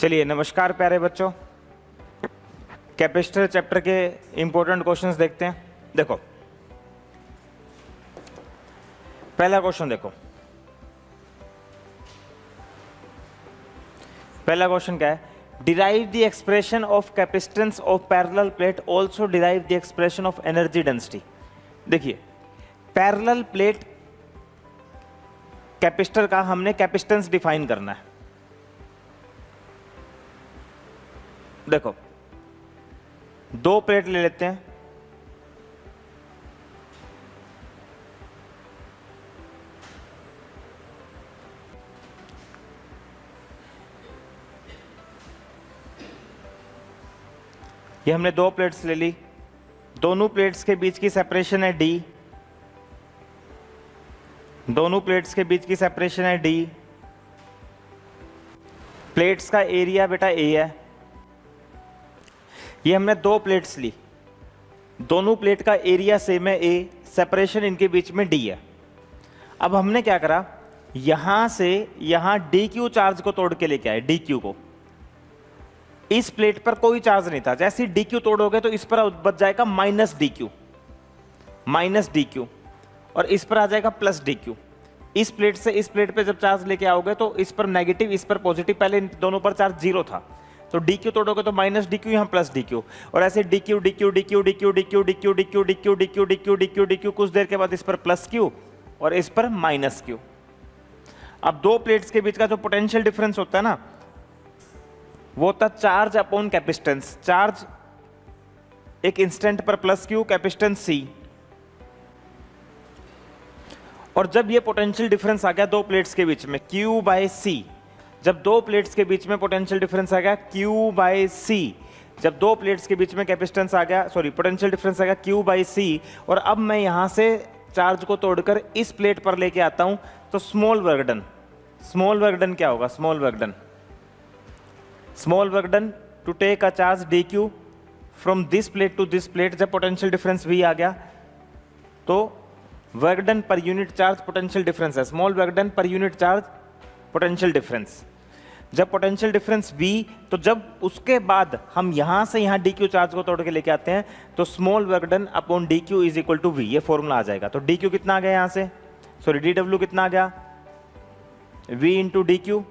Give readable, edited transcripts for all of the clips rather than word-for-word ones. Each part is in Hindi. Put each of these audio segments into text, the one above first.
चलिए नमस्कार प्यारे बच्चों, कैपेसिटर चैप्टर के इंपॉर्टेंट क्वेश्चंस देखते हैं। देखो पहला क्वेश्चन देखो, पहला क्वेश्चन क्या है? Derive the expression of capacitance of parallel plate, also derive the expression of energy density. देखिए पैरेलल प्लेट कैपेसिटर का हमने कैपेसिटेंस डिफाइन करना है। देखो दो प्लेट ले लेते हैं, ये हमने दो प्लेट्स ले ली, दोनों प्लेट्स के बीच की सेपरेशन है डी, दोनों प्लेट्स के बीच की सेपरेशन है डी, प्लेट्स का एरिया बेटा ए है। ये हमने दो प्लेट्स ली, दोनों प्लेट का एरिया सेम है ए, सेपरेशन इनके बीच में डी है। अब हमने क्या करा, यहां से यहां डी क्यू चार्ज को तोड़ के लेके आए। डी क्यू को, इस प्लेट पर कोई चार्ज नहीं था, जैसे ही डी क्यू तोड़ोगे तो इस पर बच जाएगा माइनस डी क्यू, और इस पर आ जाएगा प्लस डी क्यू। इस प्लेट से इस प्लेट पे जब चार्ज लेके आओगे तो इस पर नेगेटिव, इस पर पॉजिटिव, पहले इन दोनों पर चार्ज जीरो था, तो डी क्यू तोड़ोगे तो माइनस डी क्यू, यहाँ प्लस डी क्यू, और ऐसे D q d q d q d q d q d q d q d q d q d q d q d Q, कुछ देर के बाद इस पर प्लस क्यू और इस पर माइनस क्यू। अब दो प्लेट्स के बीच का जो पोटेंशियल डिफरेंस होता है ना, वो होता है चार्ज अपॉन कैपेसिटेंस। चार्ज एक इंस्टेंट पर प्लस क्यू, कैपेसिटेंस सी। और जब ये पोटेंशियल डिफरेंस आ गया दो प्लेट्स के बीच में Q बाय सी, जब दो प्लेट्स के बीच में पोटेंशियल डिफरेंस आ गया Q बाय सी, जब दो प्लेट्स के बीच में कैपेसिटेंस आ गया, सॉरी पोटेंशियल डिफरेंस आ गया Q बाय सी, और अब मैं यहां से चार्ज को तोड़कर इस प्लेट पर लेके आता हूं, तो स्मॉल वर्क डन क्या होगा? Small work done to take a charge d q from this plate to this plate. जब पोटेंशियल डिफरेंस V आ गया तो work done per unit charge potential difference है, small work done per unit charge potential difference. जब पोटेंशियल डिफरेंस V, तो जब उसके बाद हम यहां से यहां डी क्यू चार्ज को तोड़ के लेके आते हैं, तो small work done upon d q is equal to V, ये फॉर्मूला आ जाएगा। तो डी क्यू कितना आ गया यहां से, सॉरी डी डब्ल्यू कितना आ गया, V इंटू डी क्यू।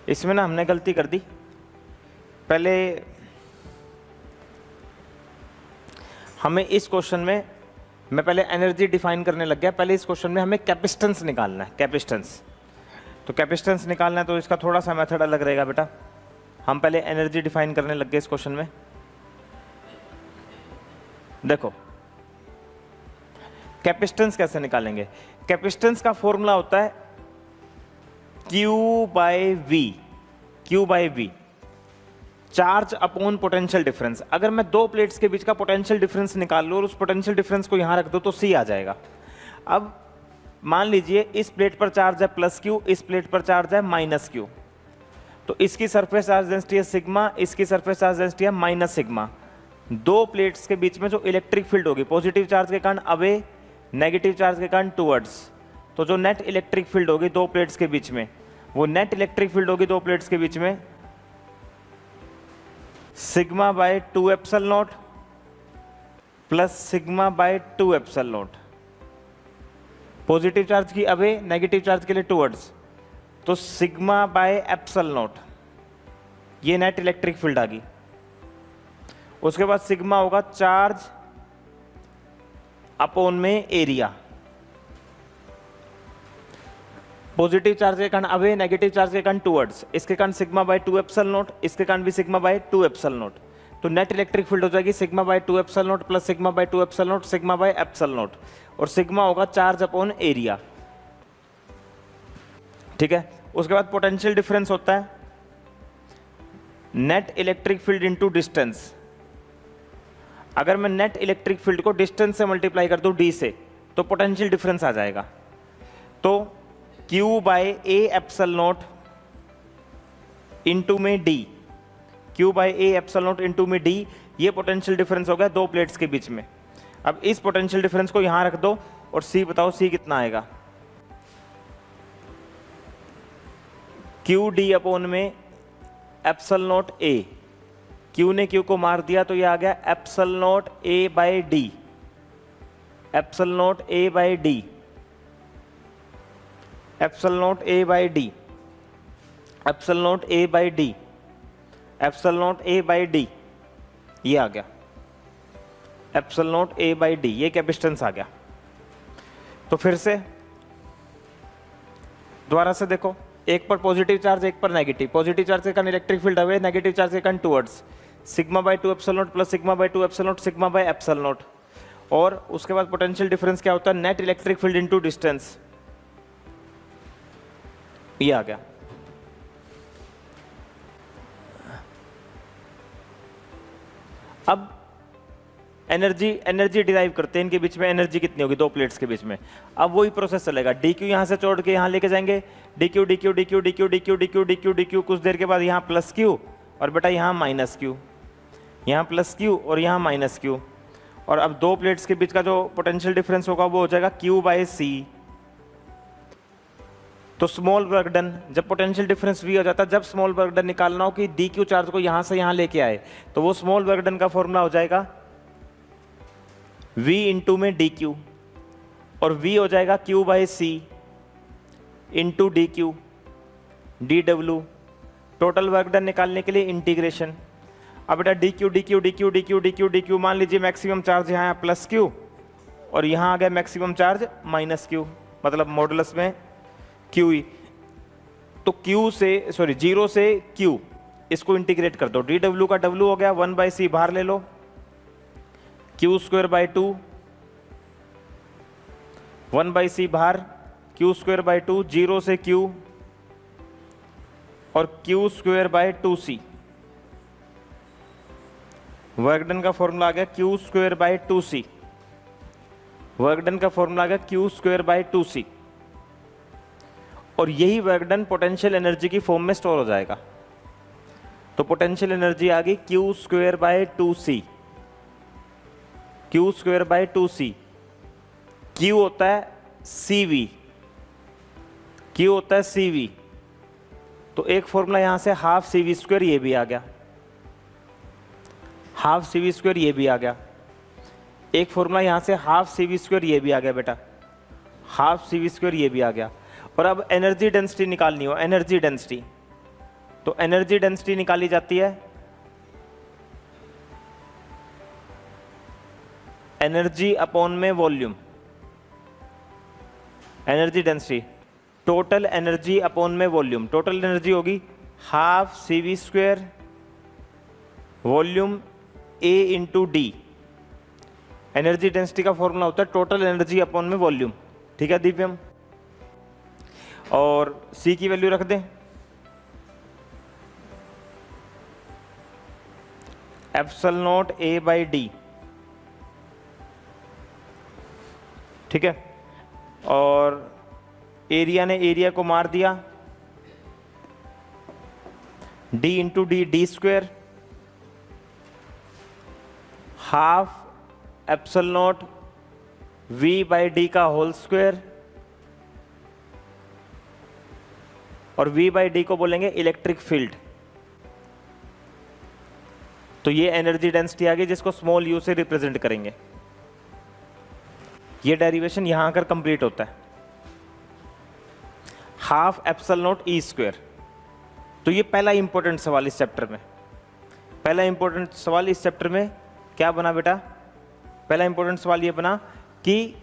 इसमें ना हमने गलती कर दी, पहले हमें इस क्वेश्चन में, मैं पहले एनर्जी डिफाइन करने लग गया, पहले इस क्वेश्चन में हमें कैपेसिटेंस निकालना है, कैपेसिटेंस। तो कैपेसिटेंस निकालना है तो इसका थोड़ा सा मेथड अलग रहेगा बेटा। हम पहले एनर्जी डिफाइन करने लग गए इस क्वेश्चन में। देखो कैपेसिटेंस कैसे निकालेंगे? कैपेसिटेंस का फॉर्मूला होता है Q by V, charge upon potential difference. अगर मैं दो प्लेट्स के बीच का पोटेंशियल डिफरेंस निकाल लूं और उस पोटेंशियल डिफरेंस को यहां रख दो तो C आ जाएगा। अब मान लीजिए इस प्लेट पर चार्ज है प्लस Q, इस प्लेट पर चार्ज है माइनस Q, तो इसकी सरफेस चार्ज डेंसिटी है सिग्मा, इसकी सरफेस चार्ज डेंसिटी है माइनस सिग्मा। दो प्लेट्स के बीच में जो इलेक्ट्रिक फील्ड होगी, पॉजिटिव चार्ज के कारण अवे, नेगेटिव चार्ज के कारण टुवर्ड्स, तो जो नेट इलेक्ट्रिक फील्ड होगी दो प्लेट्स के बीच में, वो नेट इलेक्ट्रिक फील्ड होगी दो प्लेट्स के बीच में sigma bye 2 epsilon not plus sigma bye 2 epsilon not. Positive charge की अवे, नेगेटिव चार्ज के लिए टुवर्ड्स, तो सिग्मा बाय एप्सिलॉन नॉट, ये नेट इलेक्ट्रिक फील्ड आ गई। उसके बाद सिग्मा होगा चार्ज अपॉन में एरिया, पॉजिटिव चार्ज के कारण अवे, नेगेटिव चार्ज के कारण टुवर्ड्स, इसके कारण सिग्मा बाय 2 एप्सिलॉन नॉट, इसके कारण भी सिग्मा बाय 2 एप्सिलॉन नॉट। तो नेट इलेक्ट्रिक फील्ड हो जाएगी sigma bye 2 epsilon not plus sigma bye 2 epsilon not, sigma by epsilon not, और सिग्मा होगा चार्ज अपॉन एरिया। ठीक है, उसके बाद पोटेंशियल डिफरेंस होता है net electric field into distance. अगर मैं नेट इलेक्ट्रिक फील्ड को डिस्टेंस से मल्टीप्लाई कर दूं d से, तो पोटेंशियल डिफरेंस आ जाएगा। तो Q by A epsilon naught into में D, Q by A epsilon naught into में D, ये पोटेंशियल डिफरेंस हो गया दो प्लेट्स के बीच में। अब इस पोटेंशियल डिफरेंस को यहां रख दो और सी बताओ, सी कितना आएगा? क्यू डी अपॉन में एप्सल नॉट ए, क्यू ने क्यू को मार दिया तो ये आ गया एप्सल not a by D, एप्सल not a by D, एप्सल not a by D, एप्सल not a by D, एप्सल not a by D, ये आ गया एप्सल नॉट ए बाई डी, ये कैपेसिटेंस आ गया। तो फिर से दोबारा से देखो, एक पर पॉजिटिव चार्ज एक पर नेगेटिव, पॉजिटिव चार्ज के कारण electric field away, negative charge के कारण towards, sigma by 2 epsilon not plus sigma by 2 epsilon not sigma by epsilon not. और उसके बाद पोटेंशियल डिफरेंस क्या होता है? Net electric field into distance, ये आ गया। अब एनर्जी डिराइव करते हैं, इनके बीच में एनर्जी कितनी होगी दो प्लेट्स के बीच में। अब वही प्रोसेस चलेगा, डी क्यू यहां से छोड़ के यहां लेके जाएंगे, D q d q d q d q d q d q d q d Q, कुछ देर के बाद यहाँ प्लस क्यू और बेटा यहाँ माइनस क्यू, यहाँ प्लस क्यू और यहाँ माइनस क्यू। और अब दो प्लेट्स के बीच का जो पोटेंशियल डिफरेंस होगा वो हो जाएगा क्यू बाई सी। तो स्मॉल वर्क डन, जब पोटेंशियल डिफरेंस वी हो जाता है, जब स्मॉल वर्क डन निकालना हो कि डी क्यू चार्ज को यहां से यहां लेके आए, तो वो स्मॉल वर्क डन का फॉर्मूला हो जाएगा v इंटू में डी क्यू, और v हो जाएगा q by c into d q d डब्ल्यू। टोटल वर्क डन निकालने के लिए इंटीग्रेशन। अब बेटा d q d q d q d q d q d q, मान लीजिए मैक्सिमम चार्ज यहाँ प्लस क्यू और यहाँ आ गया मैक्सिमम चार्ज माइनस क्यू, मतलब मॉडुलस में क्यू ई। तो क्यू से सॉरी 0 से क्यू, इसको इंटीग्रेट कर दो, डी डब्ल्यू का डब्ल्यू हो गया 1 बाई सी, बाहर ले लो, क्यू स्क्वायर बाई 2, 1 बाई सी बाहर, क्यू स्क्वायर बाई 2, 0 से क्यू और Q square by 2c। Work done का फॉर्मूला आ गया Q square by 2c, work done का फॉर्मूला आ गया क्यू स्क्वायर बाई 2c। और यही वर्क डन पोटेंशियल एनर्जी की फॉर्म में स्टोर हो जाएगा। तो पोटेंशियल एनर्जी आ गई Q square by 2c, Q square by 2c। Q होता है CV, क्यू होता है CV। तो एक फॉर्मूला यहां से हाफ CV स्क्वायर, ये भी आ गया, हाफ CV स्क्वायर ये भी आ गया। एक फॉर्मूला यहां से हाफ CV स्क्वायर ये भी आ गया बेटा, हाफ CV स्क्वायर ये भी आ गया। और अब एनर्जी डेंसिटी निकालनी हो, एनर्जी डेंसिटी, तो एनर्जी डेंसिटी निकाली जाती है एनर्जी अपॉन में volume, energy density, total energy upon में वॉल्यूम। टोटल एनर्जी होगी half CV square volume A into D. Energy density का फॉर्मूला होता है टोटल एनर्जी अपॉन में वॉल्यूम। ठीक है दिव्यम, और C की वैल्यू रख दें एप्सल नॉट A बाई डी। ठीक है, और एरिया ने एरिया को मार दिया, D into D, D square, half एप्सल not V by D का होल स्क्वेयर, और V बाई डी को बोलेंगे इलेक्ट्रिक फील्ड। तो ये एनर्जी डेंसिटी आ गई जिसको स्मॉल u से रिप्रेजेंट करेंगे। ये डेरिवेशन यहां आकर कंप्लीट होता है, हाफ एप्सल नॉट E स्क्वेयर। तो ये पहला इंपॉर्टेंट सवाल इस चैप्टर में, पहला इंपॉर्टेंट सवाल इस चैप्टर में क्या बना बेटा? पहला इंपॉर्टेंट सवाल ये बना कि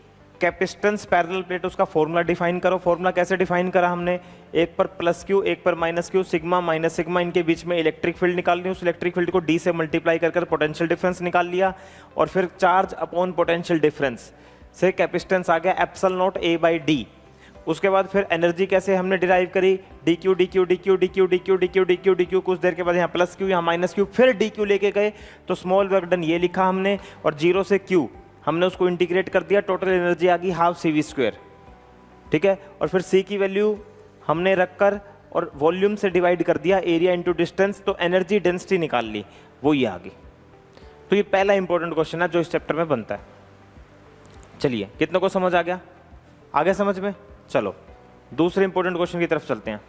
कैपेसिटेंस पैरेलल प्लेट, उसका फॉर्मूला डिफाइन करो। फॉर्मूला कैसे डिफाइन करा हमने? एक पर प्लस क्यू एक पर minus Q, sigma minus sigma, इनके बीच में इलेक्ट्रिक फील्ड निकालनी, उस इलेक्ट्रिक फील्ड को डी से मल्टीप्लाई कर पोटेंशियल डिफरेंस निकाल लिया, और फिर चार्ज अपॉन पोटेंशियल डिफरेंस से कैपेसिटेंस आ गया एप्सल नॉट A बाई डी। उसके बाद फिर एनर्जी कैसे हमने डिराइव करी? D q d q d q d q d q d q d q d Q, कुछ देर के बाद यहाँ प्लस क्यू यहाँ माइनस क्यू, फिर डी क्यू लेके गए तो स्मॉल वर्क डन ये लिखा हमने, और 0 से क्यू हमने उसको इंटीग्रेट कर दिया, टोटल एनर्जी आ गई हाफ CV स्क्वायर। ठीक है, और फिर C की वैल्यू हमने रखकर और वॉल्यूम से डिवाइड कर दिया, एरिया इंटू डिस्टेंस, तो एनर्जी डेंसिटी निकाल ली, वो ये आ गई। तो ये पहला इंपॉर्टेंट क्वेश्चन है जो इस चैप्टर में बनता है। चलिए, कितनों को समझ आ गया? आ गया समझ में? चलो दूसरे इंपॉर्टेंट क्वेश्चन की तरफ चलते हैं।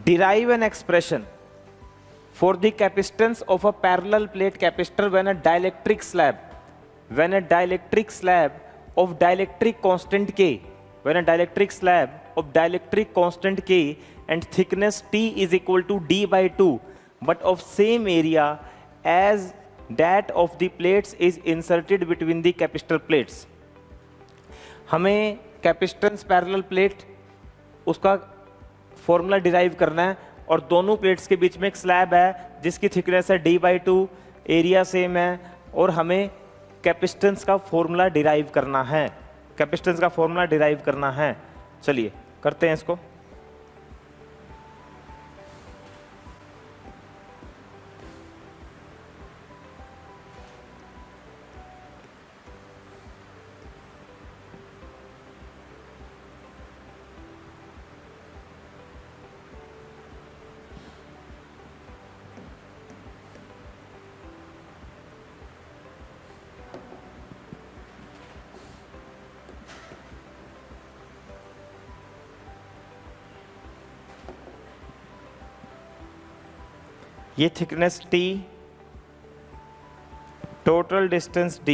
Derive an expression for the capacitance of a parallel plate capacitor when a dielectric slab of dielectric constant K, when a dielectric slab of dielectric constant K and thickness T is equal to D by 2 but of same area as that of the plates is inserted between the capacitor plates। हमें कैपेसिटेंस पैरेलल प्लेट उसका फॉर्मूला डिराइव करना है और दोनों प्लेट्स के बीच में एक स्लैब है जिसकी थिकनेस है D/2, एरिया सेम है और हमें कैपेसिटेंस का फॉर्मूला डिराइव करना है, कैपेसिटेंस का फॉर्मूला डिराइव करना है। चलिए करते हैं इसको। ये thickness T, total distance D,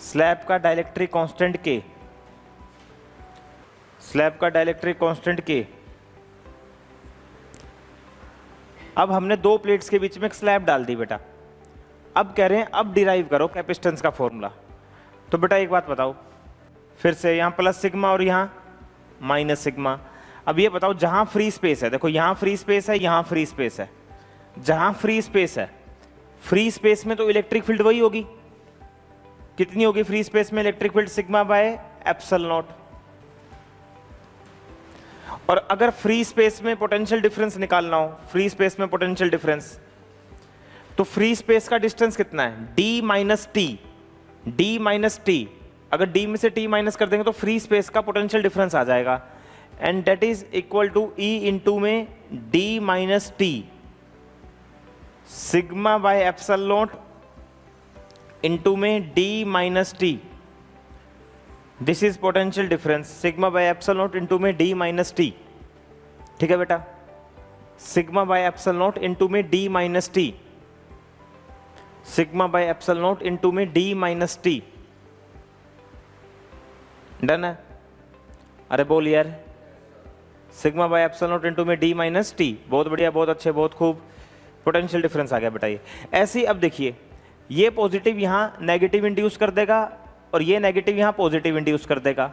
slab का डाइलेक्ट्रिक कांस्टेंट K, स्लैब का डाइलेक्ट्रिक कांस्टेंट K। अब हमने दो प्लेट्स के बीच में एक स्लैब डाल दी बेटा। अब कह रहे हैं अब डिराइव करो कैपेसिटेंस का फॉर्मूला। तो बेटा एक बात बताओ, फिर से यहाँ प्लस सिग्मा और यहाँ माइनस सिग्मा। अब ये बताओ जहां फ्री स्पेस है, देखो यहां फ्री स्पेस है, यहां फ्री स्पेस है, जहां फ्री स्पेस है, फ्री स्पेस में तो इलेक्ट्रिक फील्ड वही होगी। कितनी होगी फ्री स्पेस में electric field? Sigma by epsilon not. और अगर फ्री स्पेस में पोटेंशियल डिफरेंस निकालना हो, फ्री स्पेस में पोटेंशियल डिफरेंस, तो फ्री स्पेस का डिस्टेंस कितना है? D minus T, D minus T. अगर D में से T माइनस कर देंगे तो फ्री स्पेस का पोटेंशियल डिफरेंस आ जाएगा and that is equal to E into में D minus t sigma by epsilon naught into में D minus t. This is potential difference, sigma by epsilon naught into में D माइनस टी। ठीक है बेटा, sigma by epsilon naught into में D minus t, sigma by epsilon naught into में D माइनस टी। डन है? अरे बोल यार, sigma by epsilon naught into में D माइनस टी। बहुत बढ़िया, बहुत अच्छे, बहुत खूब, पोटेंशियल डिफरेंस आ गया बेटा। ये ऐसे ही अब देखिए, ये पॉजिटिव यहाँ नेगेटिव इंड्यूस कर देगा और ये नेगेटिव यहाँ पॉजिटिव इंड्यूस कर देगा।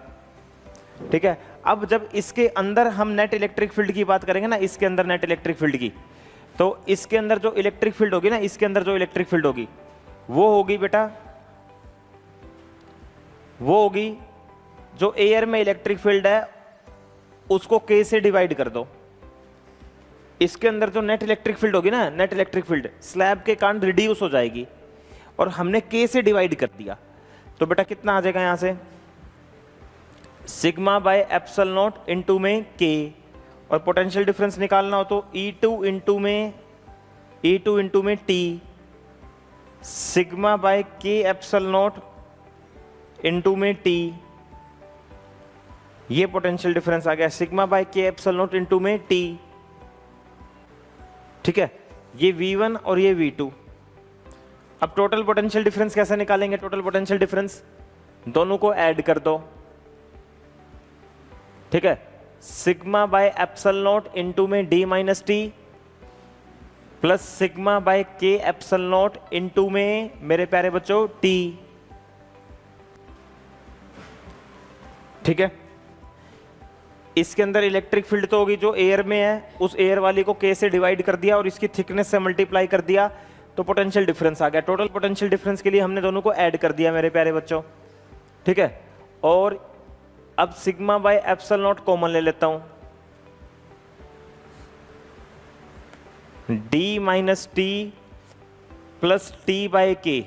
ठीक है, अब जब इसके अंदर हम नेट इलेक्ट्रिक फील्ड की बात करेंगे ना, इसके अंदर नेट इलेक्ट्रिक फील्ड की, तो इसके अंदर जो इलेक्ट्रिक फील्ड होगी ना, इसके अंदर जो इलेक्ट्रिक फील्ड होगी वो होगी बेटा, वो होगी जो एयर में इलेक्ट्रिक फील्ड है उसको K से डिवाइड कर दो। इसके अंदर जो नेट इलेक्ट्रिक फील्ड होगी ना, नेट इलेक्ट्रिक फील्ड स्लैब के कारण रिड्यूस हो जाएगी और हमने K से डिवाइड कर दिया। तो बेटा कितना आ जाएगा यहां से? Sigma by epsilon naught into में K, और पोटेंशियल डिफरेंस निकालना हो तो E2 इंटू में T sigma bye K epsilon naught into में T। ये पोटेंशियल डिफरेंस आ गया, sigma bye K epsilon naught into में T। ठीक है, ये V1 और ये V2। अब टोटल पोटेंशियल डिफरेंस कैसे निकालेंगे? टोटल पोटेंशियल डिफरेंस दोनों को ऐड कर दो। ठीक है, sigma by epsilon naught into में D minus T plus sigma bye K epsilon naught into में, मेरे प्यारे बच्चों, T। ठीक है, इसके अंदर इलेक्ट्रिक फील्ड तो होगी जो एयर में है, उस एयर वाली को K से डिवाइड कर दिया और इसकी थिकनेस से मल्टीप्लाई कर दिया तो पोटेंशियल डिफरेंस आ गया। टोटल पोटेंशियल डिफरेंस के लिए हमने दोनों को ऐड कर दिया मेरे प्यारे बच्चों। ठीक है, और अब sigma by epsilon naught common ले लेता हूं, D minus T plus T by K,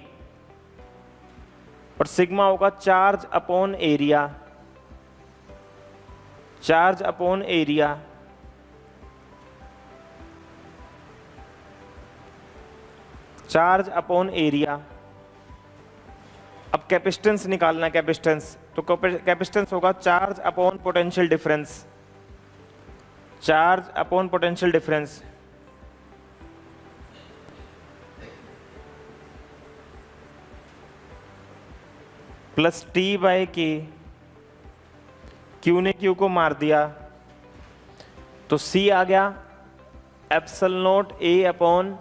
और सिग्मा होगा charge upon area, charge upon area. Charge upon area. अब कैपेसिटेंस निकालना है, कैपेसिटेंस, तो कैपेसिटेंस होगा charge upon potential difference, charge upon potential difference. Plus T by k, q ने क्यू को मार दिया तो सी आ गया epsilon naught A upon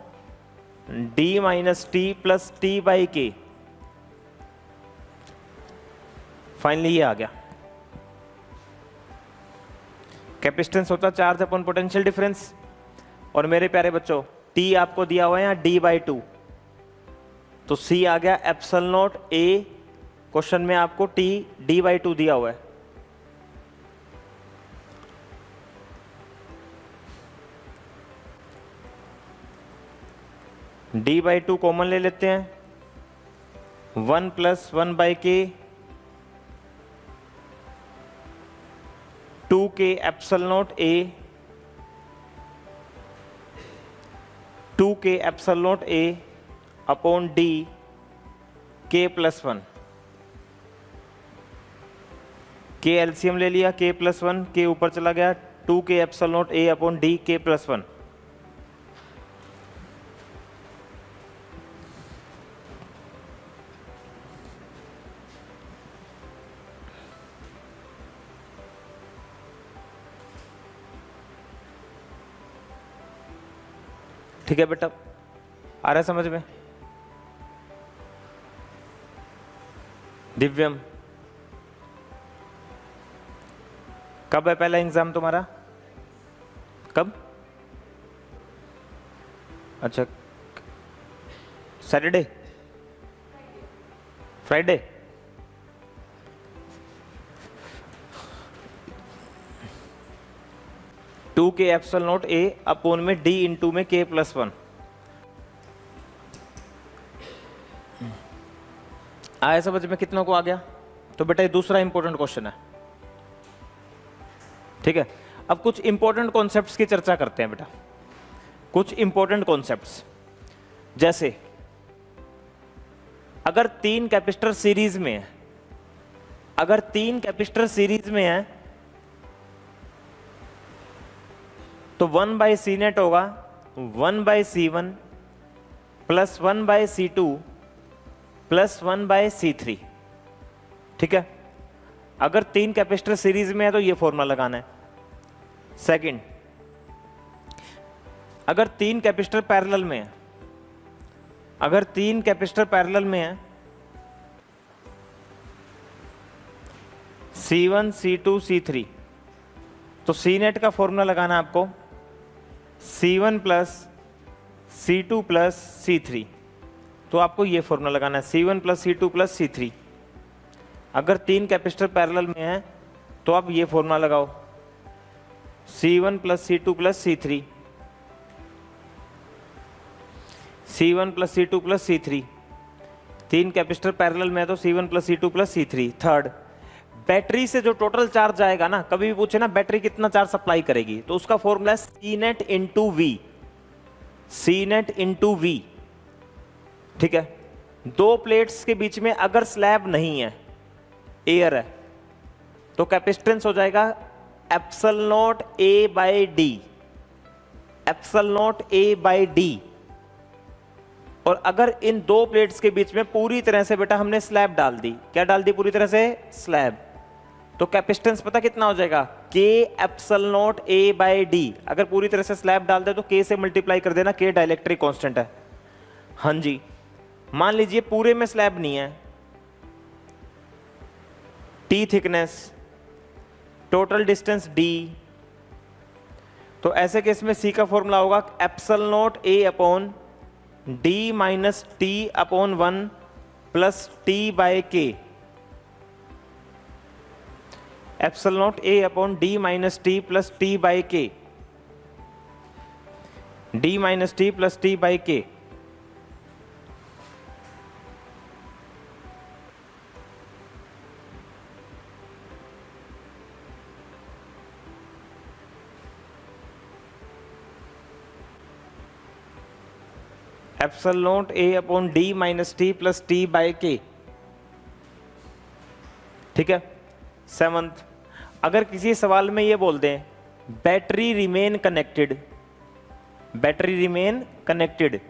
D minus T plus T by के। फाइनली ये आ गया। कैपेसिटेंस होता चार्ज अपॉन पोटेंशियल डिफरेंस, और मेरे प्यारे बच्चों टी आपको दिया हुआ है यहाँ डी बाई टू, तो सी आ गया एप्सिलॉन नॉट ए, क्वेश्चन में आपको टी डी बाई टू दिया हुआ है। डी बाई टू कॉमन ले लेते हैं, 1 प्लस 1 बाई के, 2 के एप्सिलॉन नॉट ए, 2 के एप्सिलॉन नॉट ए अपॉन डी के प्लस 1, के एलसीएम ले लिया, के प्लस 1, के ऊपर चला गया, 2 के एप्सिलॉन नॉट ए अपॉन डी के प्लस 1। ठीक है बेटा, आ रहा है समझ में? दिव्यम, कब है पहला एग्जाम तुम्हारा? कब? अच्छा, सैटरडे, फ्राइडे? टू के एप्सिलॉन नॉट ए अपोन में डी इंटू में के प्लस 1। आया समझ में कितनों को आ गया? तो बेटा ये दूसरा इंपॉर्टेंट क्वेश्चन है। ठीक है, अब कुछ इंपॉर्टेंट कॉन्सेप्ट्स की चर्चा करते हैं बेटा। कुछ इंपॉर्टेंट कॉन्सेप्ट्स, जैसे अगर 3 कैपेसिटर सीरीज में है, अगर 3 कैपेसिटर सीरीज में है तो 1 बाई सी नेट होगा 1 by c one plus 1 by c two plus 1 by c three. ठीक है, अगर 3 कैपेसिटर सीरीज में है तो ये फॉर्मूला लगाना है। सेकंड, अगर 3 कैपेसिटर पैरेलल में है, अगर 3 कैपेसिटर पैरेलल में है, C1 C2 C3, तो सी नेट का फॉर्मूला लगाना है आपको C1 plus C2 plus C3। तो आपको ये फॉर्मूला लगाना है C1 plus C2 plus C3। अगर 3 कैपेसिटर पैरेलल में है तो आप ये फॉर्मूला लगाओ C1 plus C2 plus C3, C1 plus C2 plus C3। 3 capacitor parallel में है तो C1 plus C2 plus C3। Third, battery से जो टोटल चार्ज आएगा ना, कभी भी पूछे ना बैटरी कितना चार्ज सप्लाई करेगी, तो उसका फॉर्मूला है C net into V, C net into V. ठीक है, 2 प्लेट्स के बीच में अगर स्लैब नहीं है, एयर है, तो कैपेसिटेंस हो जाएगा epsilon naught A by D, epsilon naught A by D. और अगर इन 2 प्लेट्स के बीच में पूरी तरह से बेटा हमने स्लैब डाल दी, क्या डाल दी? पूरी तरह से स्लैब, तो कैपेसिटेंस पता कितना हो जाएगा? के epsilon naught A by D. अगर पूरी तरह से स्लैब डाल दे तो के से मल्टीप्लाई कर देना, के डाइलेक्ट्रिक कांस्टेंट है। हाँ जी, मान लीजिए पूरे में स्लैब नहीं है, T thickness, total distance D, तो ऐसे केस में सी का फॉर्मूला होगा epsilon naught A upon D minus T upon 1 plus T by K. Epsilon naught A upon D minus T plus T by K, D minus T plus T by K. Epsilon naught A upon D minus T plus T by K. ठीक है। 7th, अगर किसी सवाल में ये बोल दें battery remain connected, battery remain connected,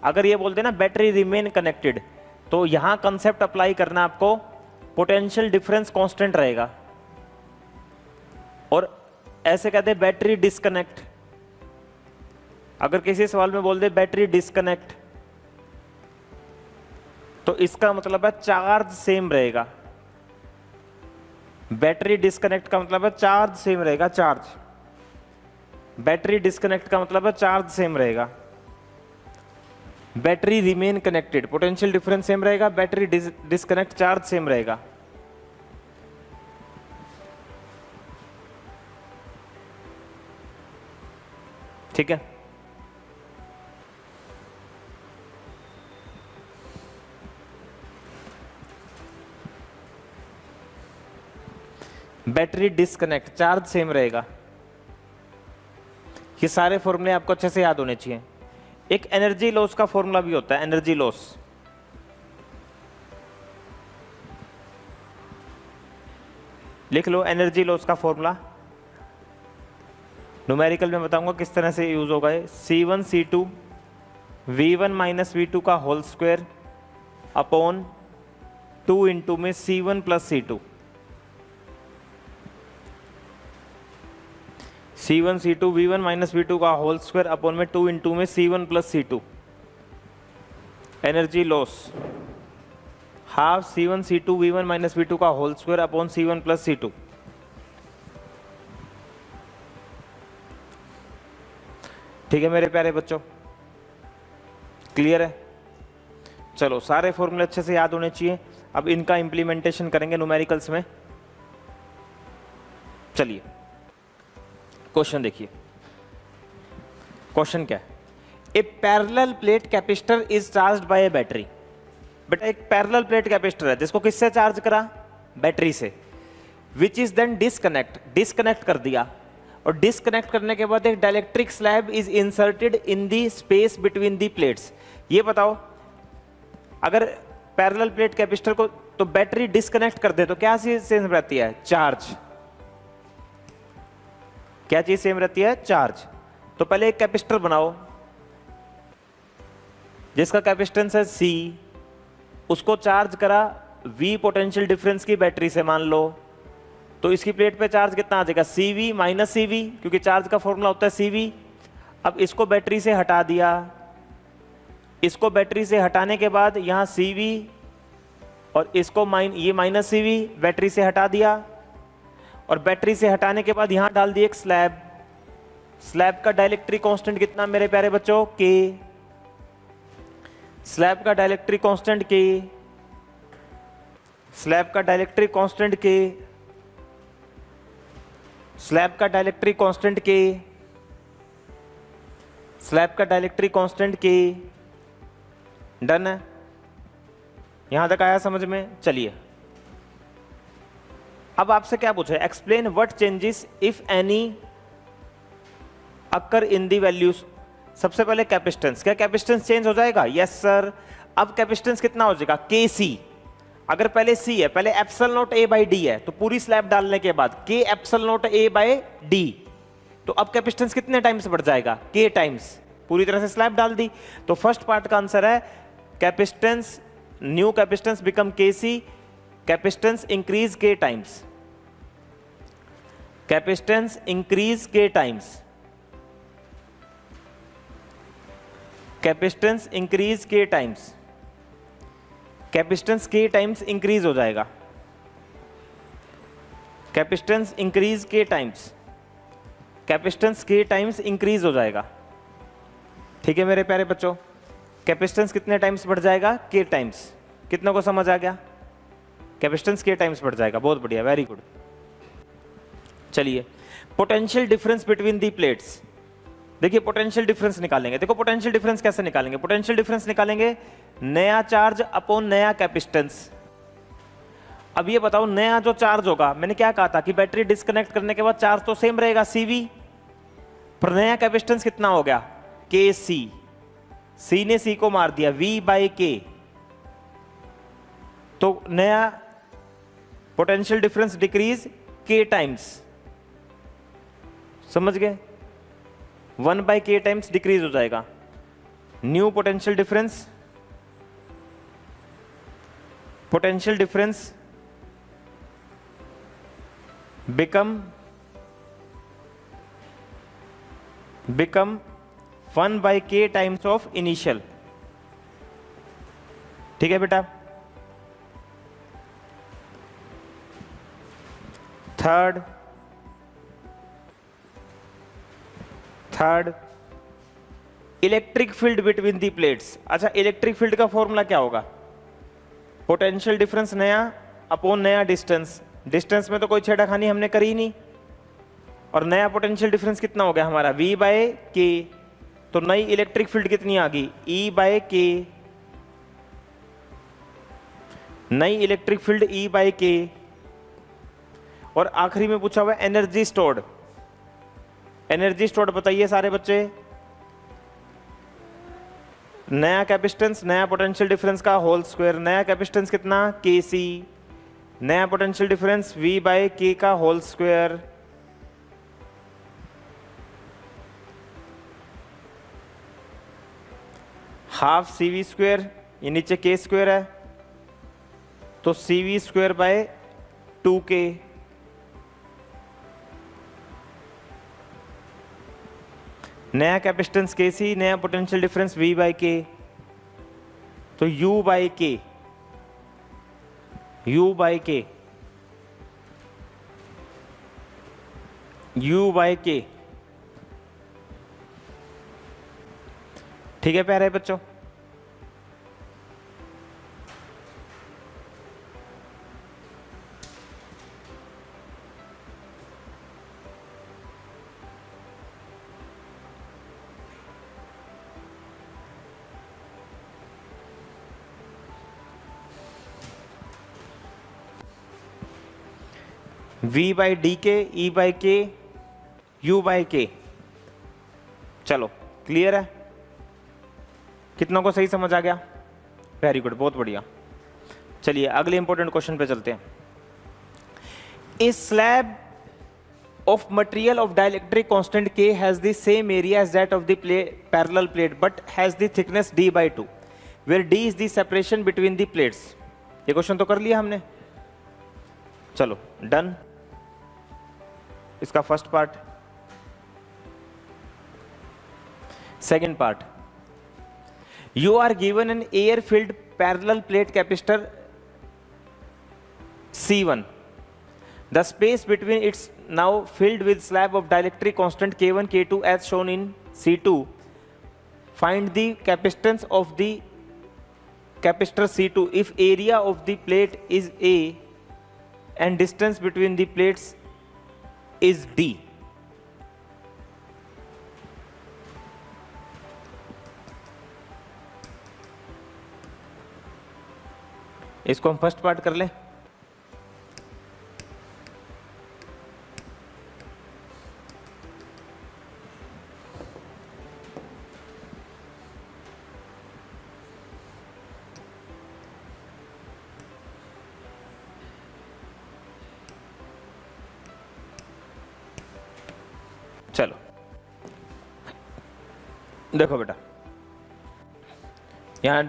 अगर ये बोलते हैं ना बैटरी रिमेन कनेक्टेड, तो यहां कंसेप्ट अप्लाई करना आपको, पोटेंशियल डिफरेंस कांस्टेंट रहेगा। और ऐसे कहते हैं बैटरी डिस्कनेक्ट, अगर किसी सवाल में बोल दे बैटरी डिस्कनेक्ट, तो इसका मतलब है चार्ज सेम रहेगा। बैटरी डिस्कनेक्ट का मतलब है चार्ज सेम रहेगा, चार्ज। बैटरी डिस्कनेक्ट का मतलब है चार्ज सेम रहेगा। Battery remain connected, potential difference same रहेगा, बैटरी डिस्कनेक्ट, चार्ज सेम रहेगा। ठीक है। बैटरी डिस्कनेक्ट, चार्ज सेम रहेगा। ये सारे फॉर्मूले आपको अच्छे से याद होने चाहिए। एक एनर्जी लॉस का फॉर्मूला भी होता है, एनर्जी लॉस। लिख लो एनर्जी लॉस का फॉर्मूला, न्यूमेरिकल में बताऊंगा किस तरह से यूज होगा ये। C1C2 V1 माइनस V2 का होल स्क्वायर अपॉन 2 इंटू में C1 plus C2। C1C2 V1 minus V2 का होल स्क्वायर अपॉन में 2 इंटू में C1 plus C2। Energy loss half C1C2 V1 minus V2 का whole square upon C1 plus C2। ठीक है मेरे प्यारे बच्चों, क्लियर है? चलो सारे फॉर्मूले अच्छे से याद होने चाहिए। अब इनका इंप्लीमेंटेशन करेंगे न्यूमेरिकल्स में। चलिए क्वेश्चन देखिए। क्वेश्चन क्या है? A parallel plate capacitor is charged by a battery. बेटा एक पैरेलल प्लेट कैपेसिटर है जिसको किससे चार्ज करा? बैटरी से। विच इज देन डिस्कनेक्ट कर दिया, और डिस्कनेक्ट करने के बाद एक dielectric slab is inserted in the space between the plates. ये बताओ अगर पैरेलल प्लेट कैपेसिटर को तो बैटरी डिस्कनेक्ट कर दे तो क्या चीज सेम रहती है? चार्ज। क्या चीज सेम रहती है? चार्ज। तो पहले एक कैपेसिटर बनाओ जिसका कैपेसिटेंस है C, उसको चार्ज करा V पोटेंशियल डिफरेंस की बैटरी से मान लो, तो इसकी प्लेट पे चार्ज कितना आ जाएगा? CV माइनस CV, क्योंकि चार्ज का फॉर्मूला होता है CV। अब इसको बैटरी से हटा दिया, इसको बैटरी से हटाने के बाद यहां CV और इसको ये माइनस CV बैटरी से हटा दिया, और बैटरी से हटाने के बाद यहां डाल दी एक स्लैब। स्लैब का डाइलेक्ट्रिक कांस्टेंट कितना मेरे प्यारे बच्चों? K। स्लैब का डाइलेक्ट्रिक कांस्टेंट K, स्लैब का डाइलेक्ट्रिक कांस्टेंट K, स्लैब का डाइलेक्ट्रिक कांस्टेंट K, स्लैब का डाइलेक्ट्रिक कांस्टेंट K। डन है? यहां तक आया समझ में? चलिए अब आपसे क्या पूछा है? Explain what changes if any occur in the values. सबसे पहले कैपेसिटेंस, क्या कैपेसिटेंस चेंज हो जाएगा? Yes sir. अब कैपेसिटेंस कितना हो जाएगा? KC। अगर पहले C है, पहले epsilon not A by D है, तो पूरी स्लैब डालने के बाद K epsilon not A by D, तो अब कैपेसिटेंस कितने टाइम्स बढ़ जाएगा? K times. पूरी तरह से स्लैब डाल दी, तो फर्स्ट पार्ट का आंसर है capacitance, new capacitance become KC, capacitance increase K times, capacitance increase K times, capacitance increase K times, capacitance K times increase हो जाएगा, capacitance increase K times, capacitance K times increase हो जाएगा। ठीक है मेरे प्यारे बच्चों, कैपेसिटेंस कितने टाइम्स बढ़ जाएगा? K times. कितने को समझ आ गया? कैपेसिटेंस K टाइम्स बढ़ जाएगा। बहुत बढ़िया, वेरी गुड। चलिए potential difference between the plates. देखिए पोटेंशियल डिफरेंस निकालेंगे। देखो पोटेंशियल डिफरेंस कैसे निकालेंगे? पोटेंशियल डिफरेंस निकालेंगे नया चार्ज अपॉन नया कैपेसिटेंस। अब ये बताओ नया जो चार्ज होगा, मैंने क्या कहा था कि बैटरी डिस्कनेक्ट करने के बाद चार्ज तो सेम रहेगा CV, पर नया कैपेसिटेंस कितना हो गया? KC। C ने C को मार दिया V बाई K, तो नया potential difference decrease k times, समझ गए, 1/k टाइम्स डिक्रीज हो जाएगा। New potential difference become 1/k times of initial. ठीक है बेटा। Third electric field between the plates. अच्छा, इलेक्ट्रिक फील्ड का फॉर्मूला क्या होगा? पोटेंशियल डिफरेंस नया अपॉन नया डिस्टेंस। डिस्टेंस में तो कोई छेड़खानी हमने करी नहीं, और नया पोटेंशियल डिफरेंस कितना हो गया हमारा? V/K। तो नई इलेक्ट्रिक फील्ड कितनी आ गई? E/K। नई इलेक्ट्रिक फील्ड E/K। और आखिरी में पूछा हुआ एनर्जी स्टोर्ड। एनर्जी स्टोर्ड बताइए सारे बच्चे। नया कैपेसिटेंस, नया पोटेंशियल डिफरेंस का होल स्क्वायर। नया कैपेसिटेंस कितना? Kc। नया पोटेंशियल डिफरेंस V/K का whole square. Half CV square, ये नीचे K स्क्वायर है, तो CV स्क्वायर बाय 2K। नया कैपेसिटेंस Kc, नया पोटेंशियल डिफरेंस V/K, तो U/K। ठीक है प्यारे बच्चों। V/DK, E/K, U/K। चलो क्लियर है? कितनों को सही समझ आ गया? वेरी गुड, बहुत बढ़िया। चलिए अगले इंपॉर्टेंट क्वेश्चन पे चलते हैं। ए slab of material of dielectric constant K has the same area as that of the parallel plate but has the thickness D/2 where D is the separation between the plates। ये क्वेश्चन तो कर लिया हमने। चलो डन। इसका first part. Second part, you are given an air filled parallel plate capacitor C1. The space between it's now filled with slab of dielectric constant K1, K2 as shown in C2. Find the capacitance of the capacitor C2 if area of the plate is A and distance between the plates is D. इसको हम फर्स्ट पार्ट कर लें। चलो देखो बेटा, यहां